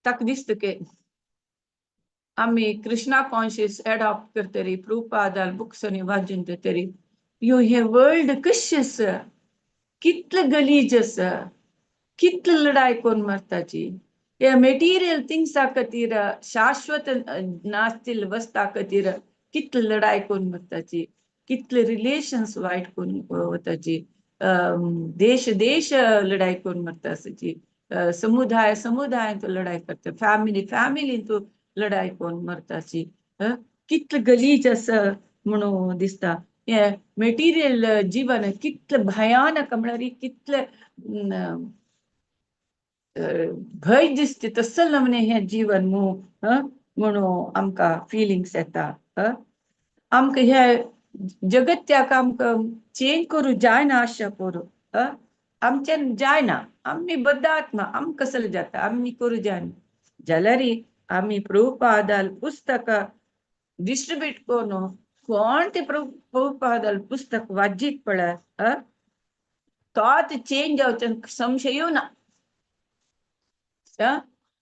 ताका दिसता की आमी कृष्णा कॉन्शियस एडॉप्ट करतरी प्रभुपादाल बुक्स आनी वाचून तरी हे वर्ल्ड कशें आसा कितलें गलीज आसा कितली लढाई कोण मरताची हे मेटेरियल थिंग्सा खातीर शाश्वत नास्तील वस्ता खातीर कितली लढाई कोण मरताची कितले रिलेशन्स वायट कोण वताची देश देश लढाई कोण मरता आसाची समुदाय तो लढाई करता फॅमिली तो लढाई कोण मरताची कितले गलीज आसा म्हणून दिसता हे मेटेरियल जीवन कितले भयानक म्हळ्यार कितले भय दिसते तसल नमने हे जीवन म्हणून आमकां फिलिंग्स येता आमकां हे जगत्याक आमकां चेंज करूं जायना आशा करूं आमच्यान जायना आमी बद्ध आत्मा आमकां कसले जाता आमी करूं जायना जाल्यार आमी प्रभुपादाल पुस्तक डिस्ट्रीब्यूट करून कोण ते प्रभुपादाल पुस्तक वाजीत पळय तोच चेंज जावचे संशय ना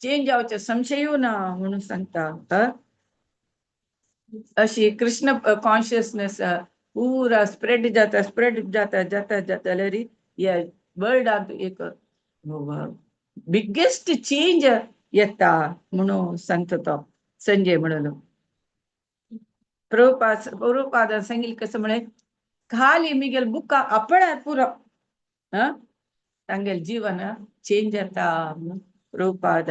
चेंज जावचे संशय ना म्हणून सांगता अशी कृष्ण कॉन्शियसनेस पूरा स्प्रेड जाता जाल्यार या वर्ल्डाक एक बिगेस्ट चेंज येता म्हणून सांगता तो संजय म्हणलो प्रभुपादान सांगिल्लें कसं म्हळें खाली मिगेल बुका आपणात पुरो तांगेल जीवन चेंज जाता म्हणून प्रभुपाद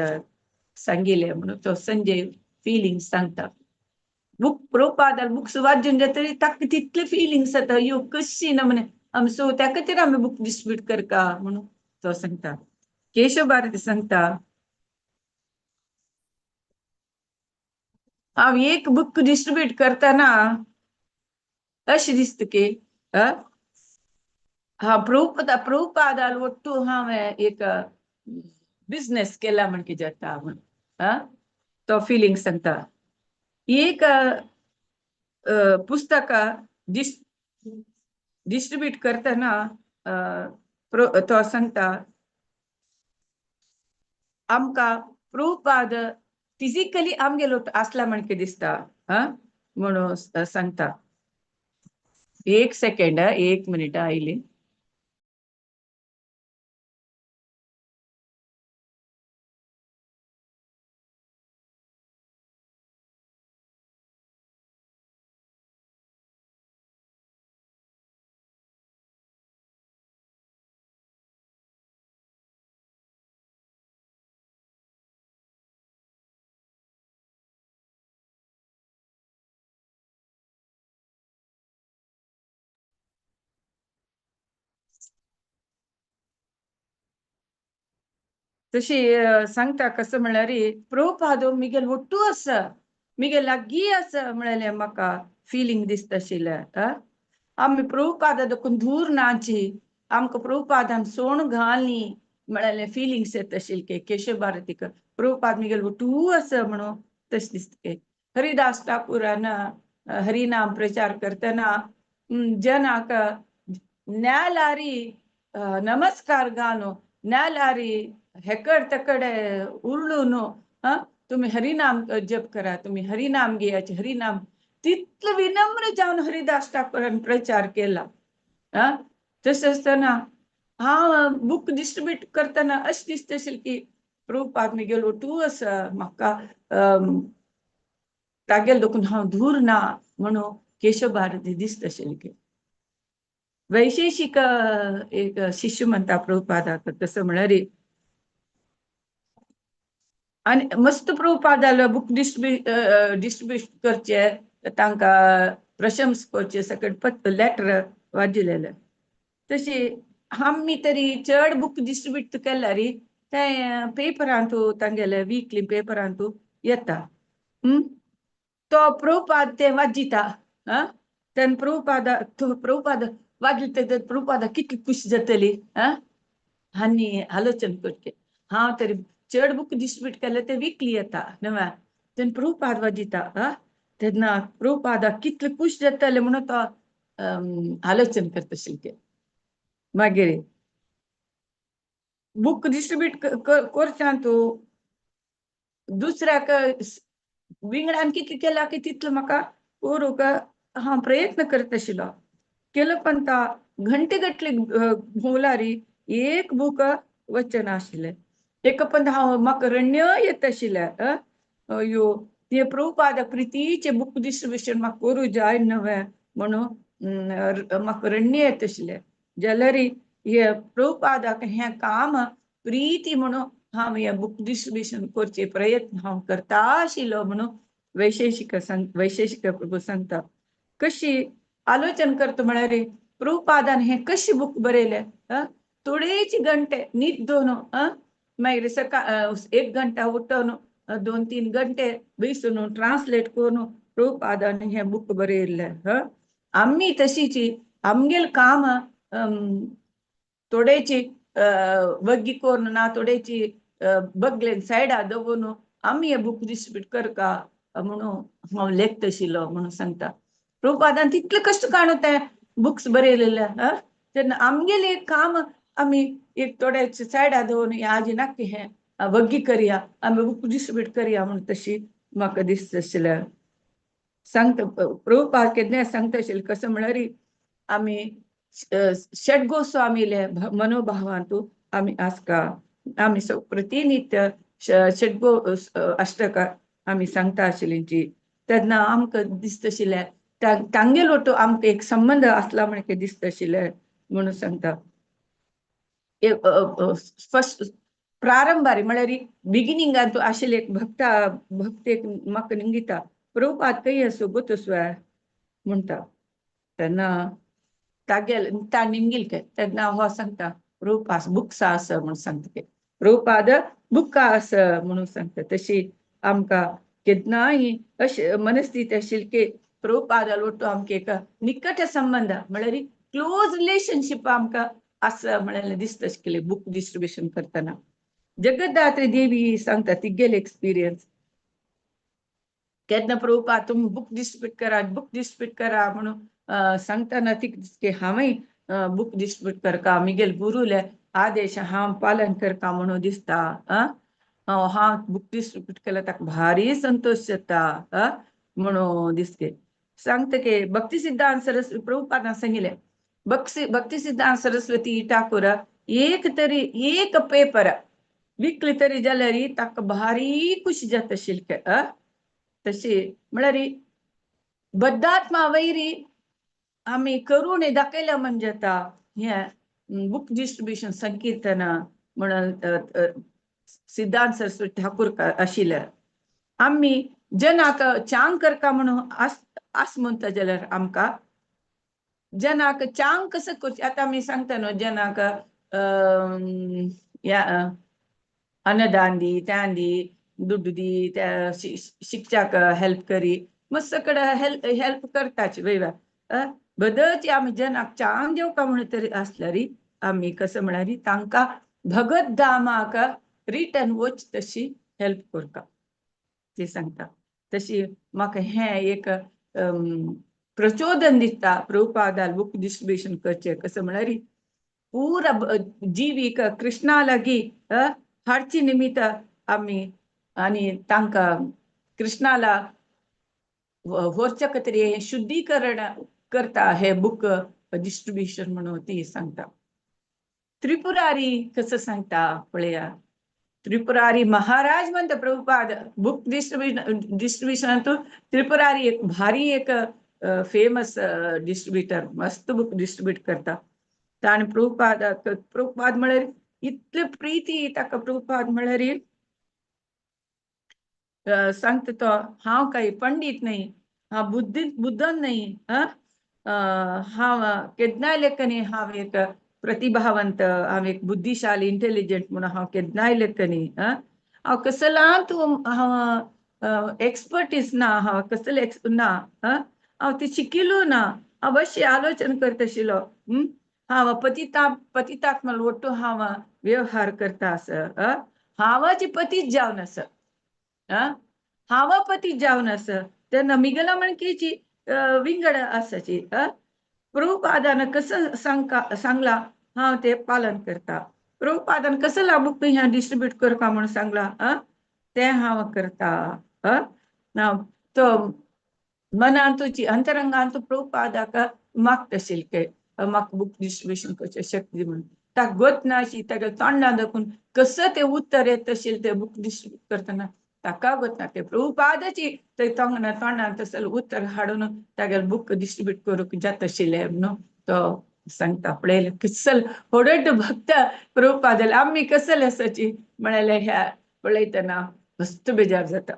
सांगिले म्हणून तो संजय फिलिंग सांगता बुक प्रभुपादाल बुक्स वाचून तरी ताका तितले फिलिंग्स जाता यो कशी ना म्हणे आमी सो त्या खातीर आमी बुक डिस्ट्रीब्यूट करता म्हणून तो सांगता केशव भारती सांगता हांव एक बुक डिस्ट्रीब्यूट करतना अशें दिसता की प्रभुपादाल ಒಟ್ಟು हांवें एक बिझनेस केला म्हणके जाता म्हणून तो फिलिंग सांगता एक पुस्तक डिस्ट्रीब्यूट करतना तो सांगता आमकां प्रभुपाद फिजिकली आमगेलो आसला म्हणके दिसता म्हणून सांगता एक सेकंड एक मिनिट आयली तशी सांगता कसं म्हळ्यार प्रभुपाद मिगेल ಒಟ್ಟು आसा मिगेल लागीं आसा म्हळ्यार म्हाका फिलिंग दिसता आशिल्लें आमी प्रभुपाद देखून दूर नाची आमकां प्रभुपादान सोण घालनी म्हळ्यार फिलिंग्स येता आशिल्ले केशव भारतीकर प्रभुपाद मिगेल ಒಟ್ಟು आसा म्हणून तशें दिसता हरिदास ठाकुरान हरिनाम प्रचार करतना जनाक न्यालारी नमस्कार घालून न्यालारी हेकड तकड उरलून तुम्ही हरिनाम जप करा तुम्ही हरिनाम घेयाचे हरिनाम तितलं विनम्र जावन हरिदास ठाकुरान प्रचार केला तशें आसतना हांव बुक डिस्ट्रीब्यूट करतना अशें दिसता आशिल्लें की प्रभुपाद मिगेल ಒಟ್ಟು आसा म्हाका तागेल देखून हांव दूर ना म्हणून केशव भारती दिसता आशिल्लें वैशेषिक एक शिष्य म्हणता प्रभुपादाक तसं म्हळ्यार आणि मस्त प्रभुपादाल बुक डिस्ट्रीब्यूट करचे तांकां प्रशंस करचे सकट लेटर वाजिल्लें तशी आमी तरी चड बुक डिस्ट्रीब्यूट केल्यार ते पेपरांत तांगेले वीकली पेपरांत येता तो प्रभुपाद ते वाजिता तेन्ना प्रभुपाद वाजले प्रभुपाद कितली खुशी जातली हांनी आलोचन करचे हांव तरी चड बुक डिस्ट्रीब्यूट केले ते वीकली येता न्हय तेन्ना प्रभुपाद वाजिता तेन्ना प्रभुपादाक कितले खुश जातले म्हणून तो आलोचन करता आशिल्ले मागीर बुक डिस्ट्रीब्यूट करता तूं दुसऱ्याक विंगडान कितले केला की तितलो म्हाका करूंक हांव प्रयत्न करता आशिल्लो केलो पण घंटे गटले भोंवल्यार एक बूक वचना आशिल्लें एका पण हांव म्हाका रण्य येता आशिल्लें अयो ते प्रभुपाद प्रितीचे बुक डिस्ट्रीब्यूशन म्हाका करूं जाय न्हय म्हणून म्हाका रण्य येता आशिल्लें जाल्यार हे प्रभुपादाक हें काम प्रीती म्हणून हांव हे बुक डिस्ट्रीब्यूशन करचे प्रयत्न हांव करता आशिल्लो म्हणून वैशेषिक प्रभू सांगता कशी आलोचन करता म्हळ्यार प्रभुपादान हे कशी बुक बरयले थोडेच घंटे न्हीद दोन मागीर सकाळ एक घंटा उठून 2-3 घंटे बसून ट्रान्सलेट करून प्रभुपादान हे बुक बरयल्लें आमी तशीच आमगेल काम थोडेची वग्गी करून ना थोडेची बगलेन सायडा दवरून आमी हे बुक डिस्ट्रीब्यूट करता म्हणून हांव लेखता आशिल्लो म्हणून सांगता प्रभुपादान तितले कश्ट काडून ते बुक्स बरयलेले तेन्ना आमगेलें एक काम आमी एक थोडे सायडा दवरून आज नाका हें वग्गी करया आमी बुक डिस्ट्रीब्यूट करया म्हणून तशी म्हाका दिसता आशिल्लें सांगता प्रभुपाद केन्ना सांगता आशिल्लें कसो म्हळ्यार आमी षड गोस्वामीले मनोभावांतू आमी आसता आमी प्रतिनित्य षड अष्टक आमी सांगता आशिल्लीं तेन्ना आमकां दिसता आशिल्लें तांगेलो आमकां एक संबंध आसला म्हणके दिसता आशिल्लें म्हणून सांगता फर्स्ट प्रारंभारी म्हळ्यार बिगिनिंगान तू आशिल्ले एक भक्तेक म्हाका निंगिता प्रभुपाद काही असो गोतोसवा म्हणटा तेन्ना तागेल ता निंगिल के तेन्ना हो सांगता प्रभुपाद बुक्सा आस म्हण सांगता के प्रभुपाद बुक्का आस म्हणून सांगता तशी आमकां केन्नाय अशी मनस्थिती आशिल्ली की प्रभुपादाल वट्टू आमकां एक निकट संबंध म्हळ्यार क्लोज रिलेशनशिप आमकां आसा म्हळ्यार दिसता आशिल्ले बुक डिस्ट्रिब्युशन करतना जगद्धात्री देवी सांगता तिगेले एक्सपिरियन्स केन्ना प्रभुपाद तुमी बुक डिस्ट्रिब्यूट करा म्हणून सांगतना ती हांवें बुक डिस्ट्रिब्यूट करता मिगेल गुरुले आदेश हांव पालन करता म्हणून दिसता हांव बुक डिस्ट्रिब्यूट केला ताका भारी संतोष जाता म्हणून दिसते सांगता की भक्ती सिद्धांत सरस्वती प्रभुपादान सांगिल्ले भक्ती सिद्धांत सरस्वती ठाकूर एक पेपर विकले तरी जाल्यार ताका भारी खुशी जाता आशिल्ली तशी म्हळ्यार बद्धात्मा वैरी आमी करून दाखयला म्हणजे जाता हे बुक डिस्ट्रिब्युशन संकीर्तना म्हणून सिद्धांत सरस्वती ठाकूर आशिल्ले आमी जनाक चांग करता म्हणून आस म्हणटा जाल्यार आमकां जनाक चांग कसं करचे आता आमी सांगता न्हू जनाक अन्नदान दी त्यान दी दुड्ड दी त्या शिक्षाक हेल्प करी मस्त कಡೆ हेल्प करताच वयवा बदलची आमी जनाक चांग जेवका म्हणून तरी आसल्यार आमी कसं म्हळ्यार तांकां भगत धामाक रिटर्न वच तशी हेल्प करता ते सांगता तशी म्हाका हें एक प्रचोदन दिसता प्रभुपादाल बुक डिस्ट्रिब्युशन करचे कसं म्हळ्यार पुरा जीवीक कृष्णा लागी हाडची निमित्त आमी आनी तांकां कृष्णाला व्हरच्या खातीर शुद्धीकरण करता हे बुक डिस्ट्रिब्युशन म्हणून ती सांगता त्रिपुरारी कसं सांगता पळया त्रिपुरारी महाराज म्हणता प्रभुपाद बुक डिस्ट्रिब्युशन त्रिपुरारी एक भारी एक फेमस डिस्ट्रिब्युटर मस्त बुक डिस्ट्रिब्यूट करता ताणें प्रभुपाद म्हळ्यार इतले प्रीती ताका प्रभुपाद म्हळ्यार सांगता तो हांव काही पंडित न्ही हांव बुद्धन न्ही हांव केन्नाय लेखनी हांव एक प्रतिभावंत हांव एक बुद्धिशाली इंटेलिजंट म्हणून हांव केन्नाय लेखनी हांव कसलां तूं हांव एक्सपर्टीस ना हांव कसले ना हांव ती शिकिल्लो ना हांव अशी आलोचना करता आशिल्लो हांव पतितात्मा वट्टू हांव व्यवहार करता आसा हांवाची पतीच जावन आसा हांव पतीच जावन आसा तेन्ना मिगला मणकेची विंगड आसाची प्रभुपादान कसं सांगला हांव ते पालन करता प्रभुपादान कसं बुक हें डिस्ट्रिब्यूट करता म्हणून सांगला ते हांव करता तो मनान तुजी अंतरंगान तूं प्रभुपादाक मागता आशिल्ले म्हाका बुक डिस्ट्रिब्युशन करचे शक्ती म्हणून ताका गत ना अशी तागे तोंडान दाखोवन कसं ते उत्तर येत आशिल्लें ते बुक डिस्ट्रिब्यूट करतना ताका गत ना ते प्रभुपादाची ते तोंडान तसलें उत्तर हाडून तागे बुक डिस्ट्रिब्यूट करूंक जाता आशिल्लें म्हणून तो सांगता पळयलें कसल व्हडट भक्त प्रभुपादाल आमी कसले आसाची म्हळ्यार ह्या पळयतना मस्त बेजार जाता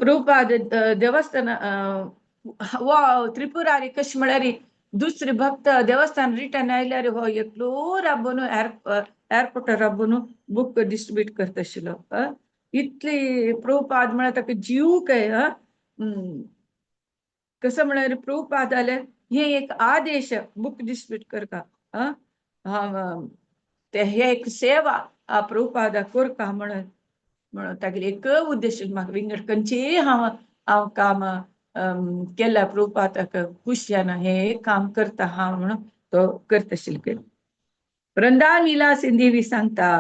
प्रभुपाद देवस्थान वो त्रिपुरारी कशें म्हळ्यार दुसरे भक्त देवस्थान रिटर्न आयल्यार हो एकलो राबून एअरपोर्टार राबून बुक डिस्ट्रिब्यूट करता आशिल्लो इतली प्रभुपाद म्हळ्यार ताका जीव काय कसं म्हळ्यार प्रभुपादाले हे एक आदेश बुक डिस्ट्रिब्यूट करता ते हे एक सेवा प्रभुपादा करता म्हणून तागेले एक उद्देश म्हाका विंगड खंयचेय हांव काम केला प्रभुपादाक खुश जाना हे काम करता हांव म्हणून तो करता आशिल्लो वृंदा विलास देवी सांगता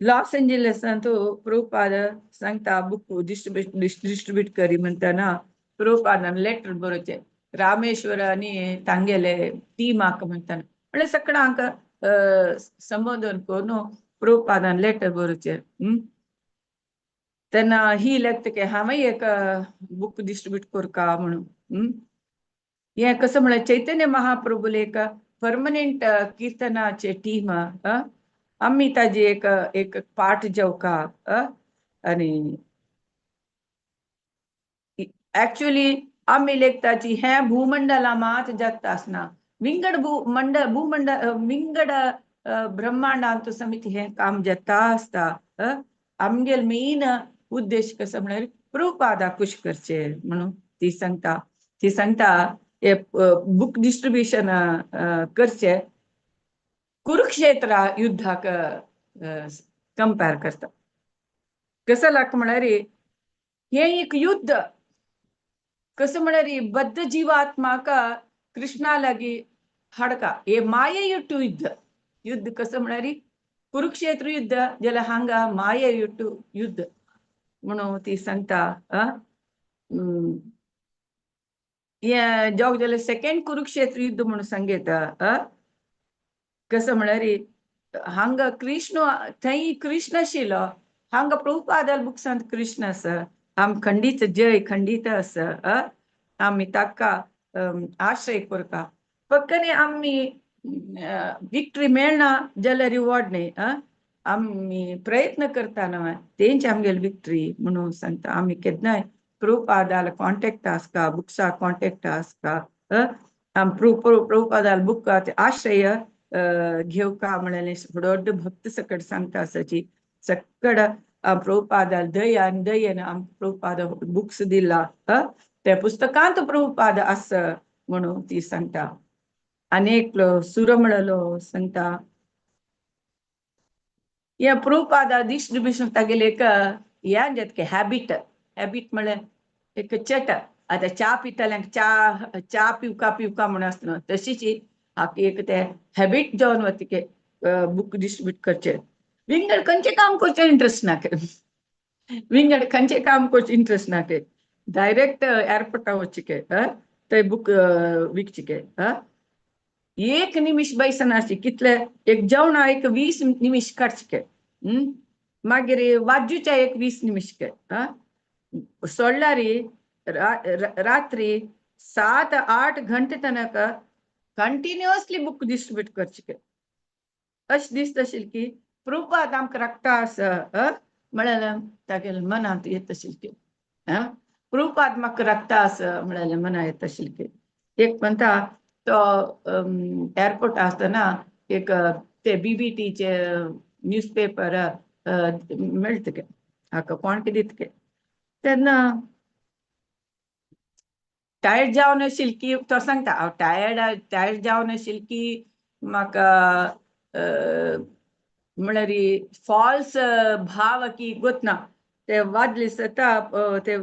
लॉस एंजलसान तो प्रभुपाद सांगता बुक डिस्ट्रिब्यूट करी म्हणटना प्रभुपादान लेटर बरोवचे रामेश्वर आनी तांगेले ती म्हाका म्हणटना म्हळ्यार सगळ्यांक संबोधन करून प्रभुपादान लेटर बरोवचे तेन्ना ही लेखता की हांवें एक बुक डिस्ट्रिब्यूट करता म्हणून हे कसं म्हणलं चैतन्य महाप्रभूले एक परमनंट कीर्तनाचे टीम आम्ही ताजी एक एक पाठ जेवका आणि ऍक्च्युली आम्ही लेखताची हे भूमंडला मात जात असना विंगड भूमंडळ विंगड ब्रह्मांडांत समिती हे काम जाता असता आमगेल मेन उद्देश कसं म्हणल्यार प्रभुपादा खुश करचे म्हणून ती सांगता हे बुक डिस्ट्रीब्युशन करचे कुरुक्षेत्र युद्धाक कंपेअर करता कसं लाग म्हणारे हे एक युद्ध कसं म्हणारे बद्ध जीवात्माका कृष्णा लागी हडका हे माये युट्टू युद्ध कसं म्हणारी कुरुक्षेत्र युद्ध ज्याला हांगा माये युट्टू युद्ध म्हणून ती सांगता जॉग जाल्यार सेकंड कुरुक्षेत्र युद्ध म्हणून सांगता कसं म्हणारी हांगा कृष्ण थंय कृष्ण आशिल्लो हांगा प्रभुपादाल बुक्सांत कृष्ण आसा आम खंडीत जय खंडीत आसा आमी ताका आश्रय करता फकत आमी विक्ट्री मेळना जाल्यार रिवॉर्ड न्ही आमी प्रयत्न करता न्हय तेंच आमगेली विक्ट्री म्हणून सांगता आमी केन्नाय प्रभुपादाल कॉन्टेक्ट आसका बुक्सा कॉन्टेक्ट आसका प्रभुपादाल बुक आश्रय घेवका म्हणाले व्हड भक्त सकट सांगता आसाची सकड प्रभुपादाल दयेन प्रभुपाद बुक्स दिला त्या पुस्तकांत प्रभुपाद आस म्हणून ती सांगता अनेक सुर म्हणलो सांगता या प्रभुपादा डिस्ट्रीब्युशन तागेले एक या जेतके हॅबिट म्हळ्यार एक चट आता चा पिताल्यांक चा पिवका म्हणून आसतना तशीच एक ते हॅबिट जावन वतके बुक डिस्ट्रीब्यूट करचे विंगड खंयचे काम करचे इंट्रस्ट नाके विंगड खंयचे काम करचे इंट्रस्ट नाके डायरेक्ट एअरपोर्टा वचके ते बुक विकचिके एक निमिष बैसनाची कितले एक जेवणा एक 20 निमिष काडचके मागीर वाजूच्या एक 20 निमिष के सोडल्यारी रात्री 7-8 घंटे तनक कंटिन्युअसली बुक डिस्ट्रीब्यूट करचके अशें दिसता आशिल्लें की प्रभुपाद आमकां राखता आसा म्हळ्यार तागेले मनांत येत आशिल्लें प्रभुपाद म्हाका राखता आसा म्हळ्यार मनां येत आशिल्लें एक म्हणटा तो एअरपोर्ट आसतना एक ते बीबीटीचे न्यूजपेपर मेळटके हाका कोण कितें दितके तेन्ना टायर्ड जावन आशिल्ली की तो सांगता हांव टायर्ड जावन आशिल्ली की म्हाका म्हळ्यार फॉल्स भाव की गोतना ते वाजले सता ते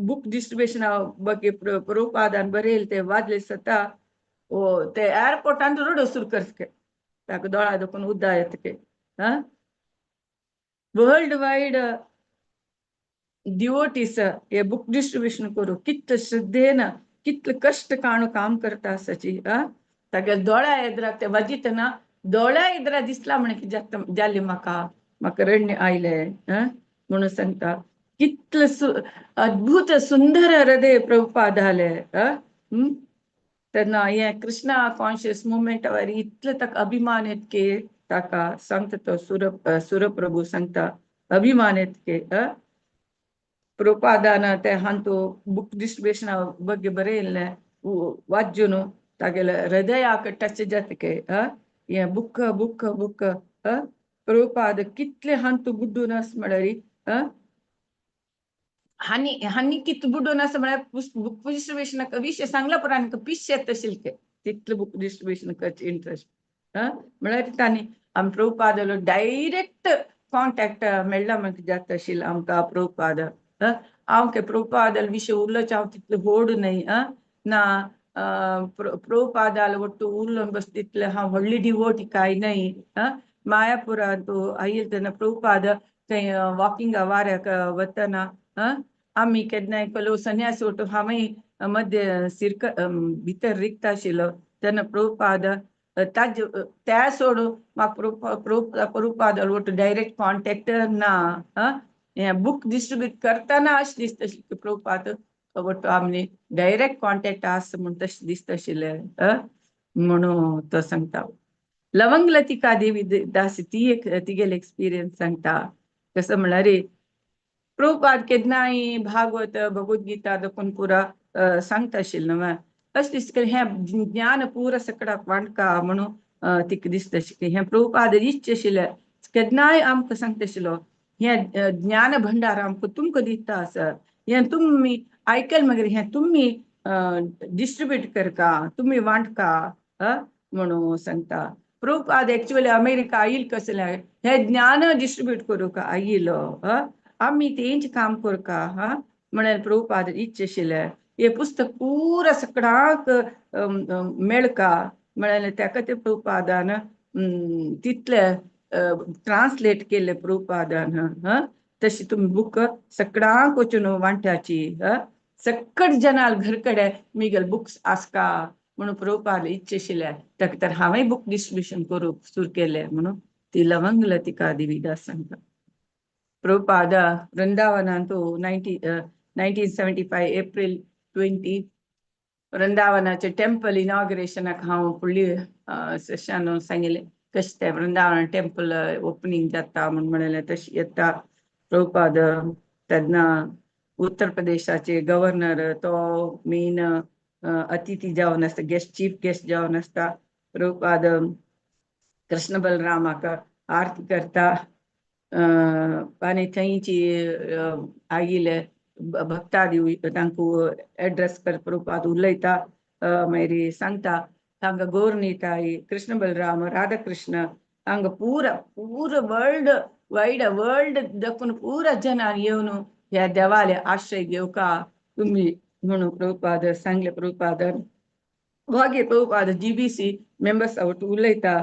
बुक डिस्ट्रीब्युशना ಬಗ್ಗೆ प्रभुपादान बरयले ते वाजले सता ते एअरपोर्टान रोड सुरू करतके ताका दोळा दुखून उद्दा येतके वर्ल्ड वायड डिवोटीस हे बुक डिस्ट्रीब्यूशन करू कितले श्रद्धेन कितले कष्ट काणू काम करता आसाची तागे दोळ्या येद्राक ते वाजितना दोळ्या येद्रा दिसला म्हणे की जाल्ले म्हाका रडणे आयले म्हणून सांगता कितले अद्भुत सुंदर हृदय प्रभुपाद आले तेन्ना हे कृष्णा कॉन्शियस मुवमेंट वर इतले ताका अभिमान येतके ताका सांगता तो सुरप्रभू सांगता अभिमान येतके ಪ್ರಭುಪಾದಾನ ते ಹಂತು ಬುಕ್ ಡಿಸ್ಟ್ರಿಬ್ಯೂಷನ್ ಬಗ್ಗೆ ಬರೆಯಲ್ಲ ವಾಜ್ಯುನು ತಾಗೆಲ್ಲ ಹೃದಯಕ್ಕೆ ಟಚ್ ಜಾತಕ್ಕೆ ಬುಕ್ ಬುಕ್ ಬುಕ್ प्रभुपाद कितले हंतु बुड्डूनस म्हळ्यार हानी कित बुड्डूनस म्हळ्यार बुक डिस्ट्रिब्युशनाक विशय सांगला पुरो आनी पिश येत आशिल्ले तितले बुक डिस्ट्रिब्युशन करचे इंट्रस्ट म्हळ्यार तांणी आमी प्रभुपादालो डायरेक्ट कॉन्टॅक्ट मेळ्ळा म्हाका जाता आशिल्लो आमकां प्रभुपाद हांव प्रभुपादाल विशय उरलोच हांव तितले व्हड न्हय ना प्रभुपादाल ಒಟ್ಟು उरलो बस तितले हांव व्हडली डिवोटी काय न्हय मायापुरांत आयिल्ले तेन्ना प्रभुपाद थंय वॉकिंग वाऱ्याक वतना आमी केन्नाय कलो सन्यासी वटू हांवय मध्य भितर रिगता आशिल्लो तेन्ना प्रभुपाद त्या सोडून म्हाका प्रभुपादाल वटू डायरेक्ट कॉन्टॅक्ट ना बुक डिस्ट्रीब्यूट करतना अशें दिसता प्रभुपाद बट आमने डायरेक्ट कॉन्टॅक्ट आस म्हण तशें दिसता आशिल्लें म्हणून तो सांगता. लवंग लतिका देवी दास ती एक तिगेले एक्सपिरियन्स सांगता. कसं म्हणल्यार प्रभुपाद केन्नाय भागवत भगवद्गीता देखून पुरा सांगता आशिल्लो न्हय. अशें दिसता हें ज्ञान पुरा सकडाक वांटका म्हणून तिका दिसता आशिल्लें. हें प्रभुपाद इच्छ आशिल्लें केन्नाय आमकां सांगता आशिल्लो हें ज्ञान भंडार आमकां तुमकां दिता आसा. हें तुमी आयकल मागीर हें तुमी डिस्ट्रीब्यूट करका, तुमी वांटका म्हणून सांगता. प्रभुपाद एक्चुअली अमेरिका आयिल्लो कसलें हें ज्ञान डिस्ट्रीब्यूट करूंक आयिल्लो. आमी तेंच काम करका म्हण प्रभुपाद इच्छ आशिल्लें. हे पुस्तक पुरा सकडाक मेळका म्हळ्यार ताका ते प्रभुपादान तितले ट्रान्सलेट केले प्रभुपादान. तशी तुम्ही बुक सकडाक वचून वांटाची. सकट जनाल घरकडे मिगेल बुक्स आसका म्हणून प्रभुपाद इच्छ आशिल्लें. ताका तर हांवें बुक डिस्ट्रीब्युशन करूंक सुरू केलें म्हणून ती लवंग लतिका देवी दास सांगता. प्रभुपाद वृंदावनांतू 1975 एप्रिल 20 वृंदावनाचे टेम्पल इनॉग्रेशनाक हांव फुडली सेशन सांगिल्लें कशें तें वृंदावन टेम्पल ओपनिंग जाता म्हूण म्हणलें. तशें येता प्रभुपाद तेन्ना उत्तर प्रदेशाचे गव्हर्नर तो मेन अतिथी जावन आसता, चीफ गेस्ट जावन आसता. प्रभुपाद कृष्ण बलरामाक आरती करता आनी थंयची आयिल्ले भक्तादी तांकां एड्रेस कर प्रभुपाद उलयता. मागीर सांगता हांगा गौरनिताई कृष्ण बलराम राधा कृष्ण हांगा पुरा वर्ल्ड वायड वर्ल्ड देखून पुरा जनां येवन ह्या देवाले आश्रय घेवका तुमी म्हणून प्रभुपाद सांगले. प्रभुपादान होगे प्रभुपाद GBC मेंबर्स आवट उलयता.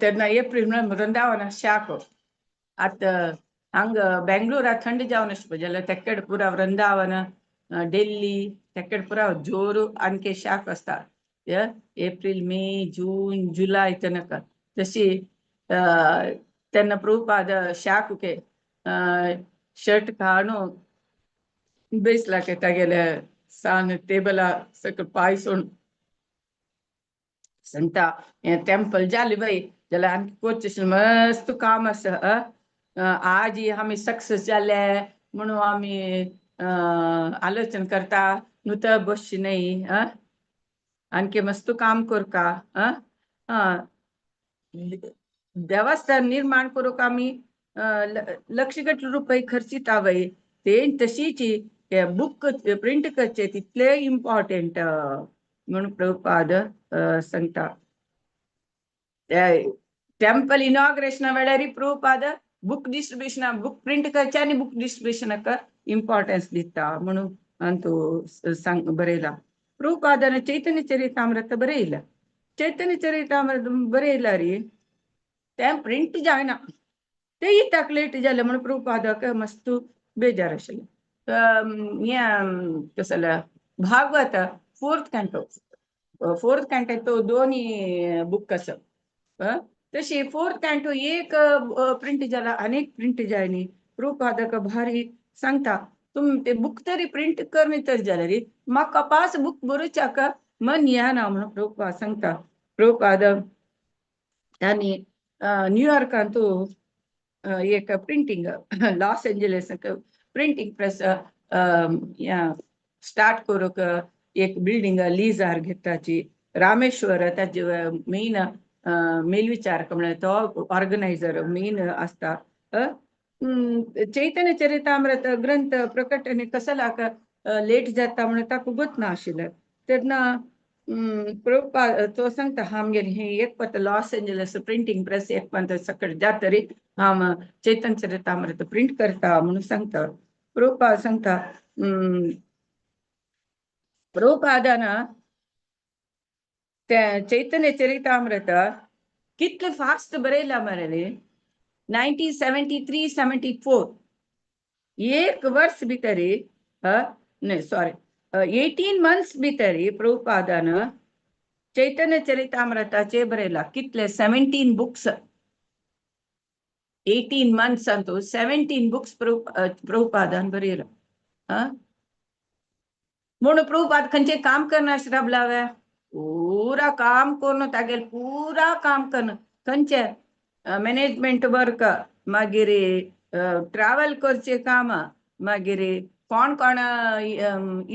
तेन्ना एप्रिल वृंदावन शाक आतां हांगा बेंगलोरा थंड जावन आशिल्लो जाल्यार तेकड पुरा वृंदावन दिल्ली तेकड पुरा जोरू आनके शाक आसता. एप्रिल मे जून जुलय तनक तशी तेन्ना प्रभुपाद शाकके शर्ट काणू बेसलाके तागेले सान टेबला सकल पायसून सांगता हें टेम्पल जालें बाई जाल्यार आनी करचें मस्त काम आसा. आज आमी सक्सेस जाले म्हणून आमी आलोचना करता नुता बसची नाही. आणखी मस्त काम करका. देवस्थान निर्माण करूक आमी लक्षगट रुपये खर्चिता बाई. ते तशीच बुक प्रिंट करचे तितले इम्पॉर्टंट म्हणून प्रभुपाद सांगता. टेम्पल इनॉग्रेशन वेळार Prabhupada book distribution book print करचे आनी बुक डिस्ट्रीब्युशनाक इम्पॉर्टन्स दिता म्हणून अंतू सांग बरयला. प्रभुपादान चैतन्य चरितामृत बरयला. चैतन्य चरितामृत बरयला रे तें प्रिंट जायना. ते इताक लेट जालें म्हणून प्रभुपादाक मस्त बेजार आशिल्लें. हें कसलें भागवत फोर्थ कॅन्टो तो दोनी बुक आसा. तशी फोर्थ कॅन्टो एक प्रिंट जाला अनेक प्रिंट जाय न्ही. प्रभुपादाक भारी सांगता तुम ते बुक तरी प्रिंट करनी तर जाल्यार रे म्हाका पास बुक बरोवच्याक मन येना म्हणून प्रभुपाद सांगता. प्रभुपाद आनी न्यूयॉर्कांतू एक printing Los Angeles printing press start करूक एक बिल्डिंग लीजार घेताची. रामेश्वर ताजे मेन मेलविचारक म्हळ्यार तो ऑर्गनायझर मेन आसता. चैतन्य चरितामृत ग्रंथ प्रकटणे कसलाक लेट जाता म्हणून ताका गत ना आशिल्लें. तेन्ना प्रभुपाद तो सांगता आमगेर हें एक पत लॉस एंजलिस प्रिंटिंग प्रेस एक पत सकट जातरी हांव चैतन्य चरितामृत प्रिंट करता म्हणून सांगता. प्रभुपाद सांगता प्रभुपादान तें चैतन्य चरितामृत कितले फास्ट बरयला मरे 1973-74 एक वर्ष भितरी नाही सॉरी 18 months भितरी प्रभुपादान चैतन्य चरितामृताचे बरयला. कितले 17 बुक्स 18 months अंतू 17 बुक्स प्रभुपादान बरयला. म्हणून प्रभुपाद खंचे काम करना श्रब लावे पूरा काम करनो तागेल पूरा काम करना खंचे मॅनेजमेंट वर्क मागीर ट्रॅव्हल करचे काम मागीर कोण कोण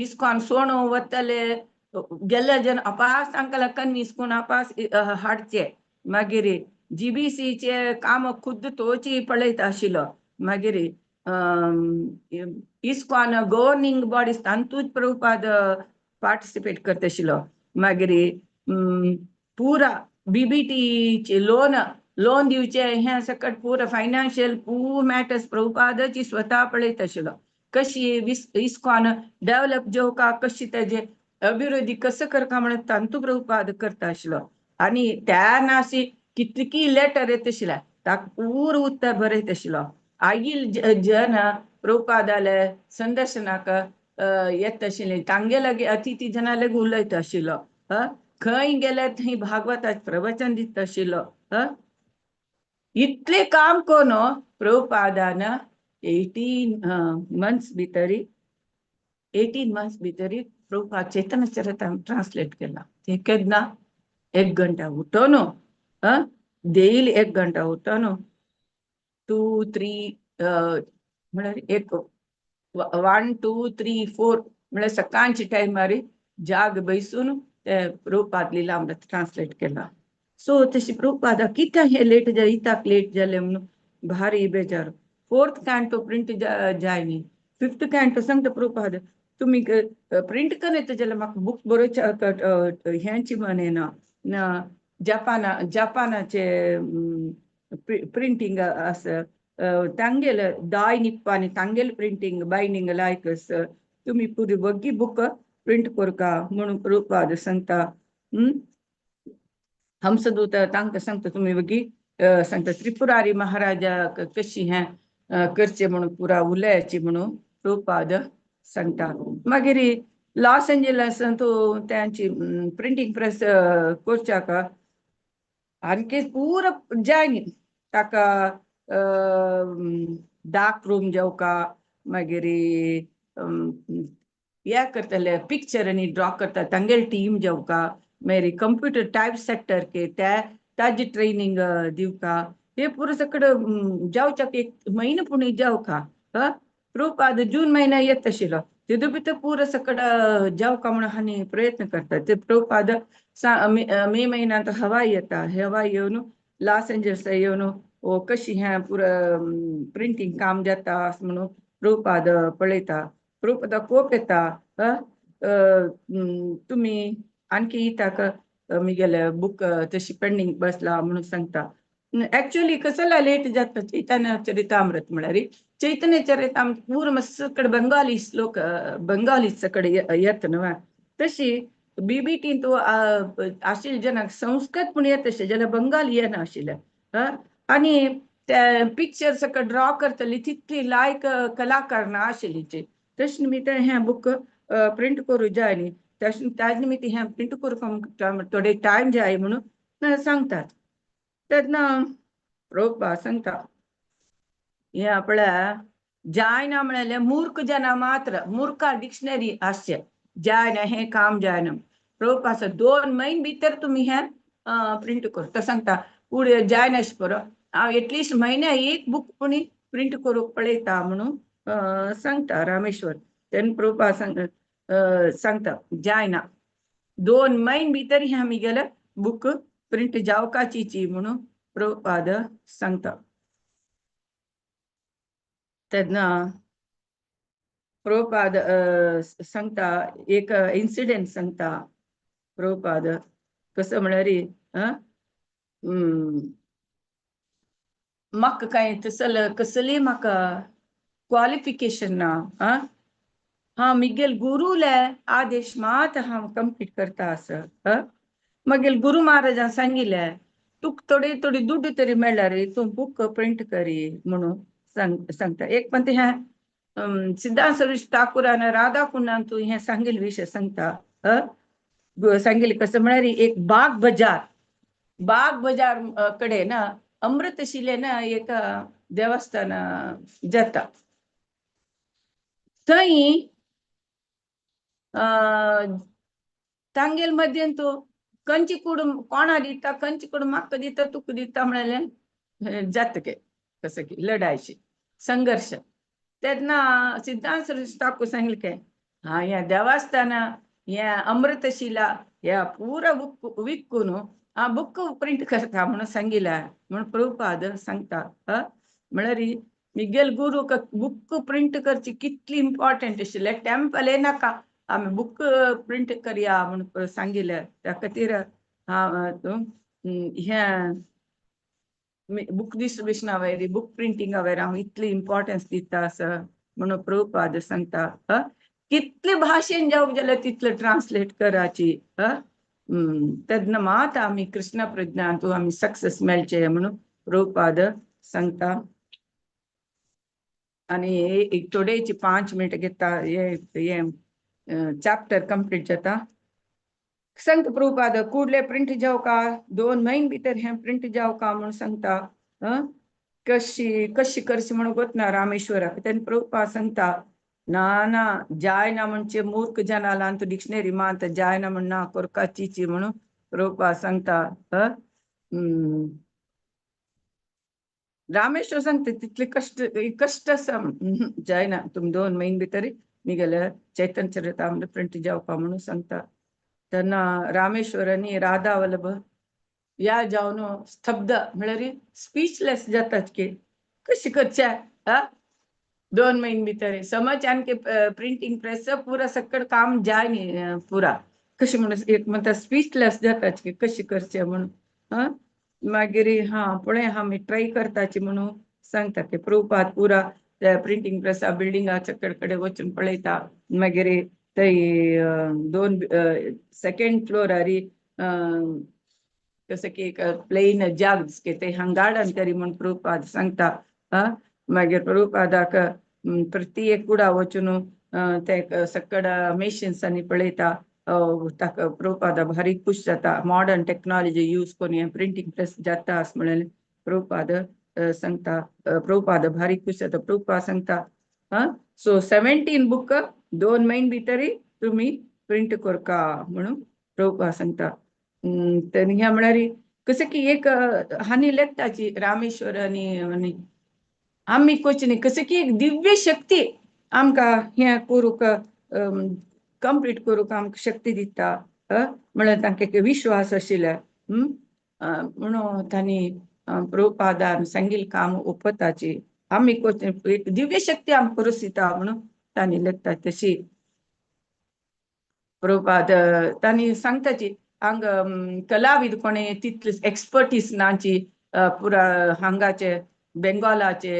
इस्कॉन सोणू वतले गेल्ले जन अपास तांकां कन्वीस करून अपास हाडचे मागीर जीबीसीचे काम खुद्द तोची पळयत आशिल्लो मागीर इस्कॉन गव्हर्निंग बॉडीज तांतूच प्रभुपाद पार्टिसिपेट करता आशिल्लो मागीर पुरा बीबीटीचे लोन दिवचे हे सकट पुरा फायनान्शियल मॅटर्स प्रभुपादाची स्वता पळयत आशिल्लो कशी इस्कॉन डेव्हलप जेवका कशी तेजे अभिवृद्धी कसं करता म्हणून तांतू प्रभुपाद करता आशिल्लो आनी त्या नाशी कितकी लेटर येत आशिल्ल्या ताका पूर उत्तर बरयत आशिल्लो आयिल जन प्रभुपादाले संदर्शनाक येत आशिल्ले तांगे लागी अतिथी जना लागी उलयत आशिल्लो खंय गेल्यार थंय भागवताचे प्रवचन दिता आशिल्लो इतले काम करून प्रभुपादान 18 months भितरी प्रभुपाद चैतन्य चरितामृत ट्रान्सलेट केला ते केन्ना 1 घंटा उठोन डेली 1 घंटा उठोन 2 3 म्हळ्यार एक 1 2 3 4 म्हळ्यार सकाळची टायमार जाग बैसून ते प्रभुपाद लिलामृत ट्रान्सलेट केला सो तशी प्रभुपादा कित्या हे लेट जाले इताक लेट जाले म्हणून भारी बेजार 4th कॅन्टो प्रिंट जायनी 5th कॅन्टो सांगता प्रभुपाद तुम्ही प्रिंट करता जाल्यार म्हाका बुक बरोवचे ह्यांची म्हणेना जपानाचे प्रिंटिंग आसा तांगेल दाय निप्पानी तांगेल प्रिंटिंग बायंडिंग लायकस तुम्ही पुरी वग्गी बुक प्रिंट करका म्हणून प्रभुपाद सांगता हंसदूत तांकां सांगता तुम्ही वगी सांगता त्रिपुरारी महाराजा कशी हे करचे म्हणून पुरा उलयाची म्हणून प्रभुपाद सांगता मागीर लॉस एंजलस तो त्यांची प्रिंटिंग प्रेस करच्याक आणखी पूरा जायनी ताका डार्क रूम जेवका मागीर हे करतले पिक्चर आनी ड्रॉ करता तांगेल टीम जेवका मागीर कंप्युटर टायप सेक्टर के ताजी ट्रेनिंग दिवका हे पुरो सकड जावच्याक 1 म्हयनो पुणी जावका प्रभुपाद जून महिना येत आशिल्लो तितू भितर पुरो सकड जावका म्हणून हानी प्रयत्न करता ते प्रभुपाद मे महिन्यात हवाई येता हवाई येवन लॉस एंजल्स येवन कशी हे पुरं प्रिंटिंग काम जाता म्हणून प्रभुपाद पळयता प्रभुपाद कोप येता तुम्ही आणखी इताक मिगेले बुक तशी पेंडिंग बसला म्हणून सांगता ऍक्च्युअली कसला लेट जाता चैतन्य चरितामृत म्हळ्यार चैतन्य चरितामृत पूर्ण मस्तकड बंगाली श्लोक बंगाली सकड येत न्हू तशी बीबीटी तो आशिल्ले जनाक संस्कृत पूण येत अशें जाल्यार बंगाली येना आशिल्ले आनी ते पिक्चर सकड ड्रॉ करतली तितली लायक कलाकार ना आशिल्लीचे तशें निमित्त हें बुक प्रिंट करूं जाय न्ही त्याच निमित्त हें प्रिंट करूंक थोडे टायम जाय म्हणून सांगतात तेन्ना प्रभुपाद सांगता हे आपल्या जायना म्हळ्यार मूर्ख जना मात्र मूर्खा डिक्शनरी आसचे जायना हे काम जायना प्रभुपाद 2 महिने भितर तुम्ही हे प्रिंट करता सांगता पुढे जायना बरो हांव एटलिस्ट म्हयन्या 1 बुक पुणी प्रिंट करूंक पळयता म्हणून सांगता रामेश्वर तेन्ना प्रभुपाद सांगता जायना 2 महिने भितर हे आमगेले बुक प्रिंट जावकाची म्हणून प्रभुपाद सांगता तेन्ना प्रभुपाद सांगता एक इन्सिडेंट सांगता प्रभुपाद कसं म्हळ्यार म्हाका कांय कसली म्हाका क्वालिफिकेशन ना हांव मिगेल गुरुले आदेश मात हांव कंप्लीट करता आसा मागीर गुरु महाराजान सांगिल्ले तुका थोडी दुड्ड तरी मेळ्ळ्यार तूं बुक प्रिंट करी म्हणून सांगता एक पण ते हें सिद्धांत सर्वेश ठाकुरान राधा कुंडान तूं हें सांगिल्ले विशय सांगता सांगिल्ले कसं म्हळ्यार एक बाग बाजार कडेन अमृतशिलेन एक देवस्थान जाता थंय तांगेल मध्ये तो कंची कुडूम कोणा दिता कंची कुडूम म्हाका दिता तुका दिता म्हणाले जातके कसं की लढायची संघर्ष तेन्ना सिद्धांत सरस्वती ठाकूर सांगले के हा या देवस्थाना या अमृतशिला या पुरा बुक विकून हा बुक प्रिंट करता म्हणून सांगिला म्हणून प्रभुपाद सांगता म्हळ्यार मिगेल गुरु बुक प्रिंट करची कितली इम्पॉर्टंट आशिल्ले टेम्पल नाका आम्ही बुक प्रिंट करया म्हणून सांगिल्ले त्या खातीर ह्या बुक डिस्ट्रिब्युशना वयरी बुक प्रिंटिंगा वयर हांव इतली इम्पॉर्टन्स दिता आसा म्हणून प्रभुपाद सांगता कितले भाशेन जावंक जाल्यार तितले ट्रान्सलेट कराची तेन्ना मात आमी कृष्ण प्रज्ञांतू आमी सक्सेस मेळचे म्हणून प्रभुपाद सांगता आणि एक थोडेची 5 मिनिट घेता हे चॅप्टर कंप्लीट जाता सांगता प्रभुपाद कुडले प्रिंट जाव का 2 महिने भितर हे प्रिंट जाव का म्हणून सांगता कशी कशी करची म्हणून गोतना रामेश्वराक तेन्ना प्रभुपाद सांगता ना जायना म्हणजे मूर्ख जनाला अंतू डिक्शनरी मात जायना म्हण ना कोरकाची म्हणून प्रभुपाद सांगता रामेश्वर सांगते तितले कष्ट जायना तुम 2 महिने भितर निघाल्या चैतन्य चरितामृत प्रिंट जावपा म्हणून सांगता तेन्ना रामेश्वरांनी राधा वल्लभ या जावन स्तब्ध म्हळ्यार स्पीचलेस जातात की कशी करच्या 2 महिने भितर समज आणखी प्रिंटिंग प्रेस पुरा सकड काम जाय न्ही पुरा कशी म्हणून एक म्हणता स्पीचलेस जातात की कशी करचे म्हणून मागीर पुणे आम्ही ट्राय करताची म्हणून सांगता की प्रभुपाद पुरा प्रिंटिंग प्रेसा बिल्डिंगा चकडे वचून पळयता मागीर थंय 2 सेकंड फ्लोरारी कसं की एक प्लेन जाग दिसके ते गार्डन करी म्हणून प्रभुपाद सांगता मागीर प्रभुपादाक प्रत्येक कुडा वचून ते सकड मेशिन्सांनी पळयता ताका प्रभुपादा भारी खुश जाता मॉडर्न टेक्नॉलॉजी यूज करून प्रिंटिंग प्रेस जाता अस म्हळें प्रभुपाद सांगता प्रभुपाद भारी खुश जाता प्रभुपाद सांगता सो 17 बुक 2 महिने भितर तुम्ही प्रिंट करका म्हणून प्रभुपाद सांगता ह्या म्हळ्यार कसं की एक हानी लेखताची रामेश्वर आणि आम्ही कोचनी कसं की एक दिव्य शक्ती आमकां हे करूक कंप्लीट करूक आमकां शक्ती दिता म्हळ्यार तांकां विश्वास आशिल्ले म्हणून तांणी प्रभुपादान सांगिल्लें काम ओपताची आमी एक दिव्य शक्ती आमकां करूं दिता म्हणून तांणी लेखता तशी प्रभुपाद तांणी सांगताची हांग कलाविद कोणे तितले एक्सपर्टीस नाची पुरा हांगाचे बेंगॉलाचे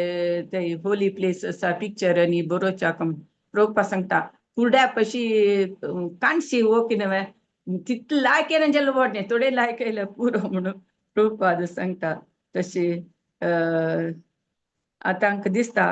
ते होली प्लेस आसा पिक्चर आनी बरोवच्याक प्रभुपाद सांगता कुर्ड्या पशी काणशी हो की नवे तितले लायक येना जाल्यार व्हडणे थोडे लायक येयले पुरो म्हणून प्रभुपाद सांगता तशी आतां हांकां दिसता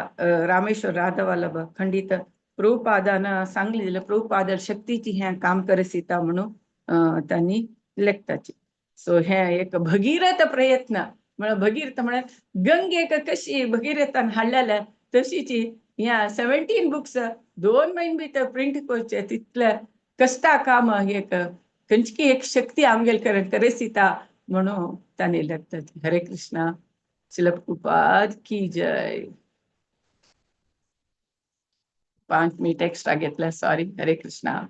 रामेश्वर राधा वल्लभ खंडीत प्रभुपादान सांगलें प्रभुपाद शक्तीची हे काम करसिता म्हणून तांणी लेखताची सो हे एक भगीरथ प्रयत्न म्हळ्यार भगीरथ म्हळ्यार गंगेक कशी भगीरथान हाडलेले तशीची ह्या 17 बुक्स 2 महिने भितर प्रिंट करचे तितले कष्टा काम एक खंयची एक शक्ती आमगेल करसिता म्हणून तांणी लेखताची हरे कृष्णा श्रील प्रभुपाद की जय 5 मिनिट एक्स्ट्रा घेतले सॉरी हरे कृष्णा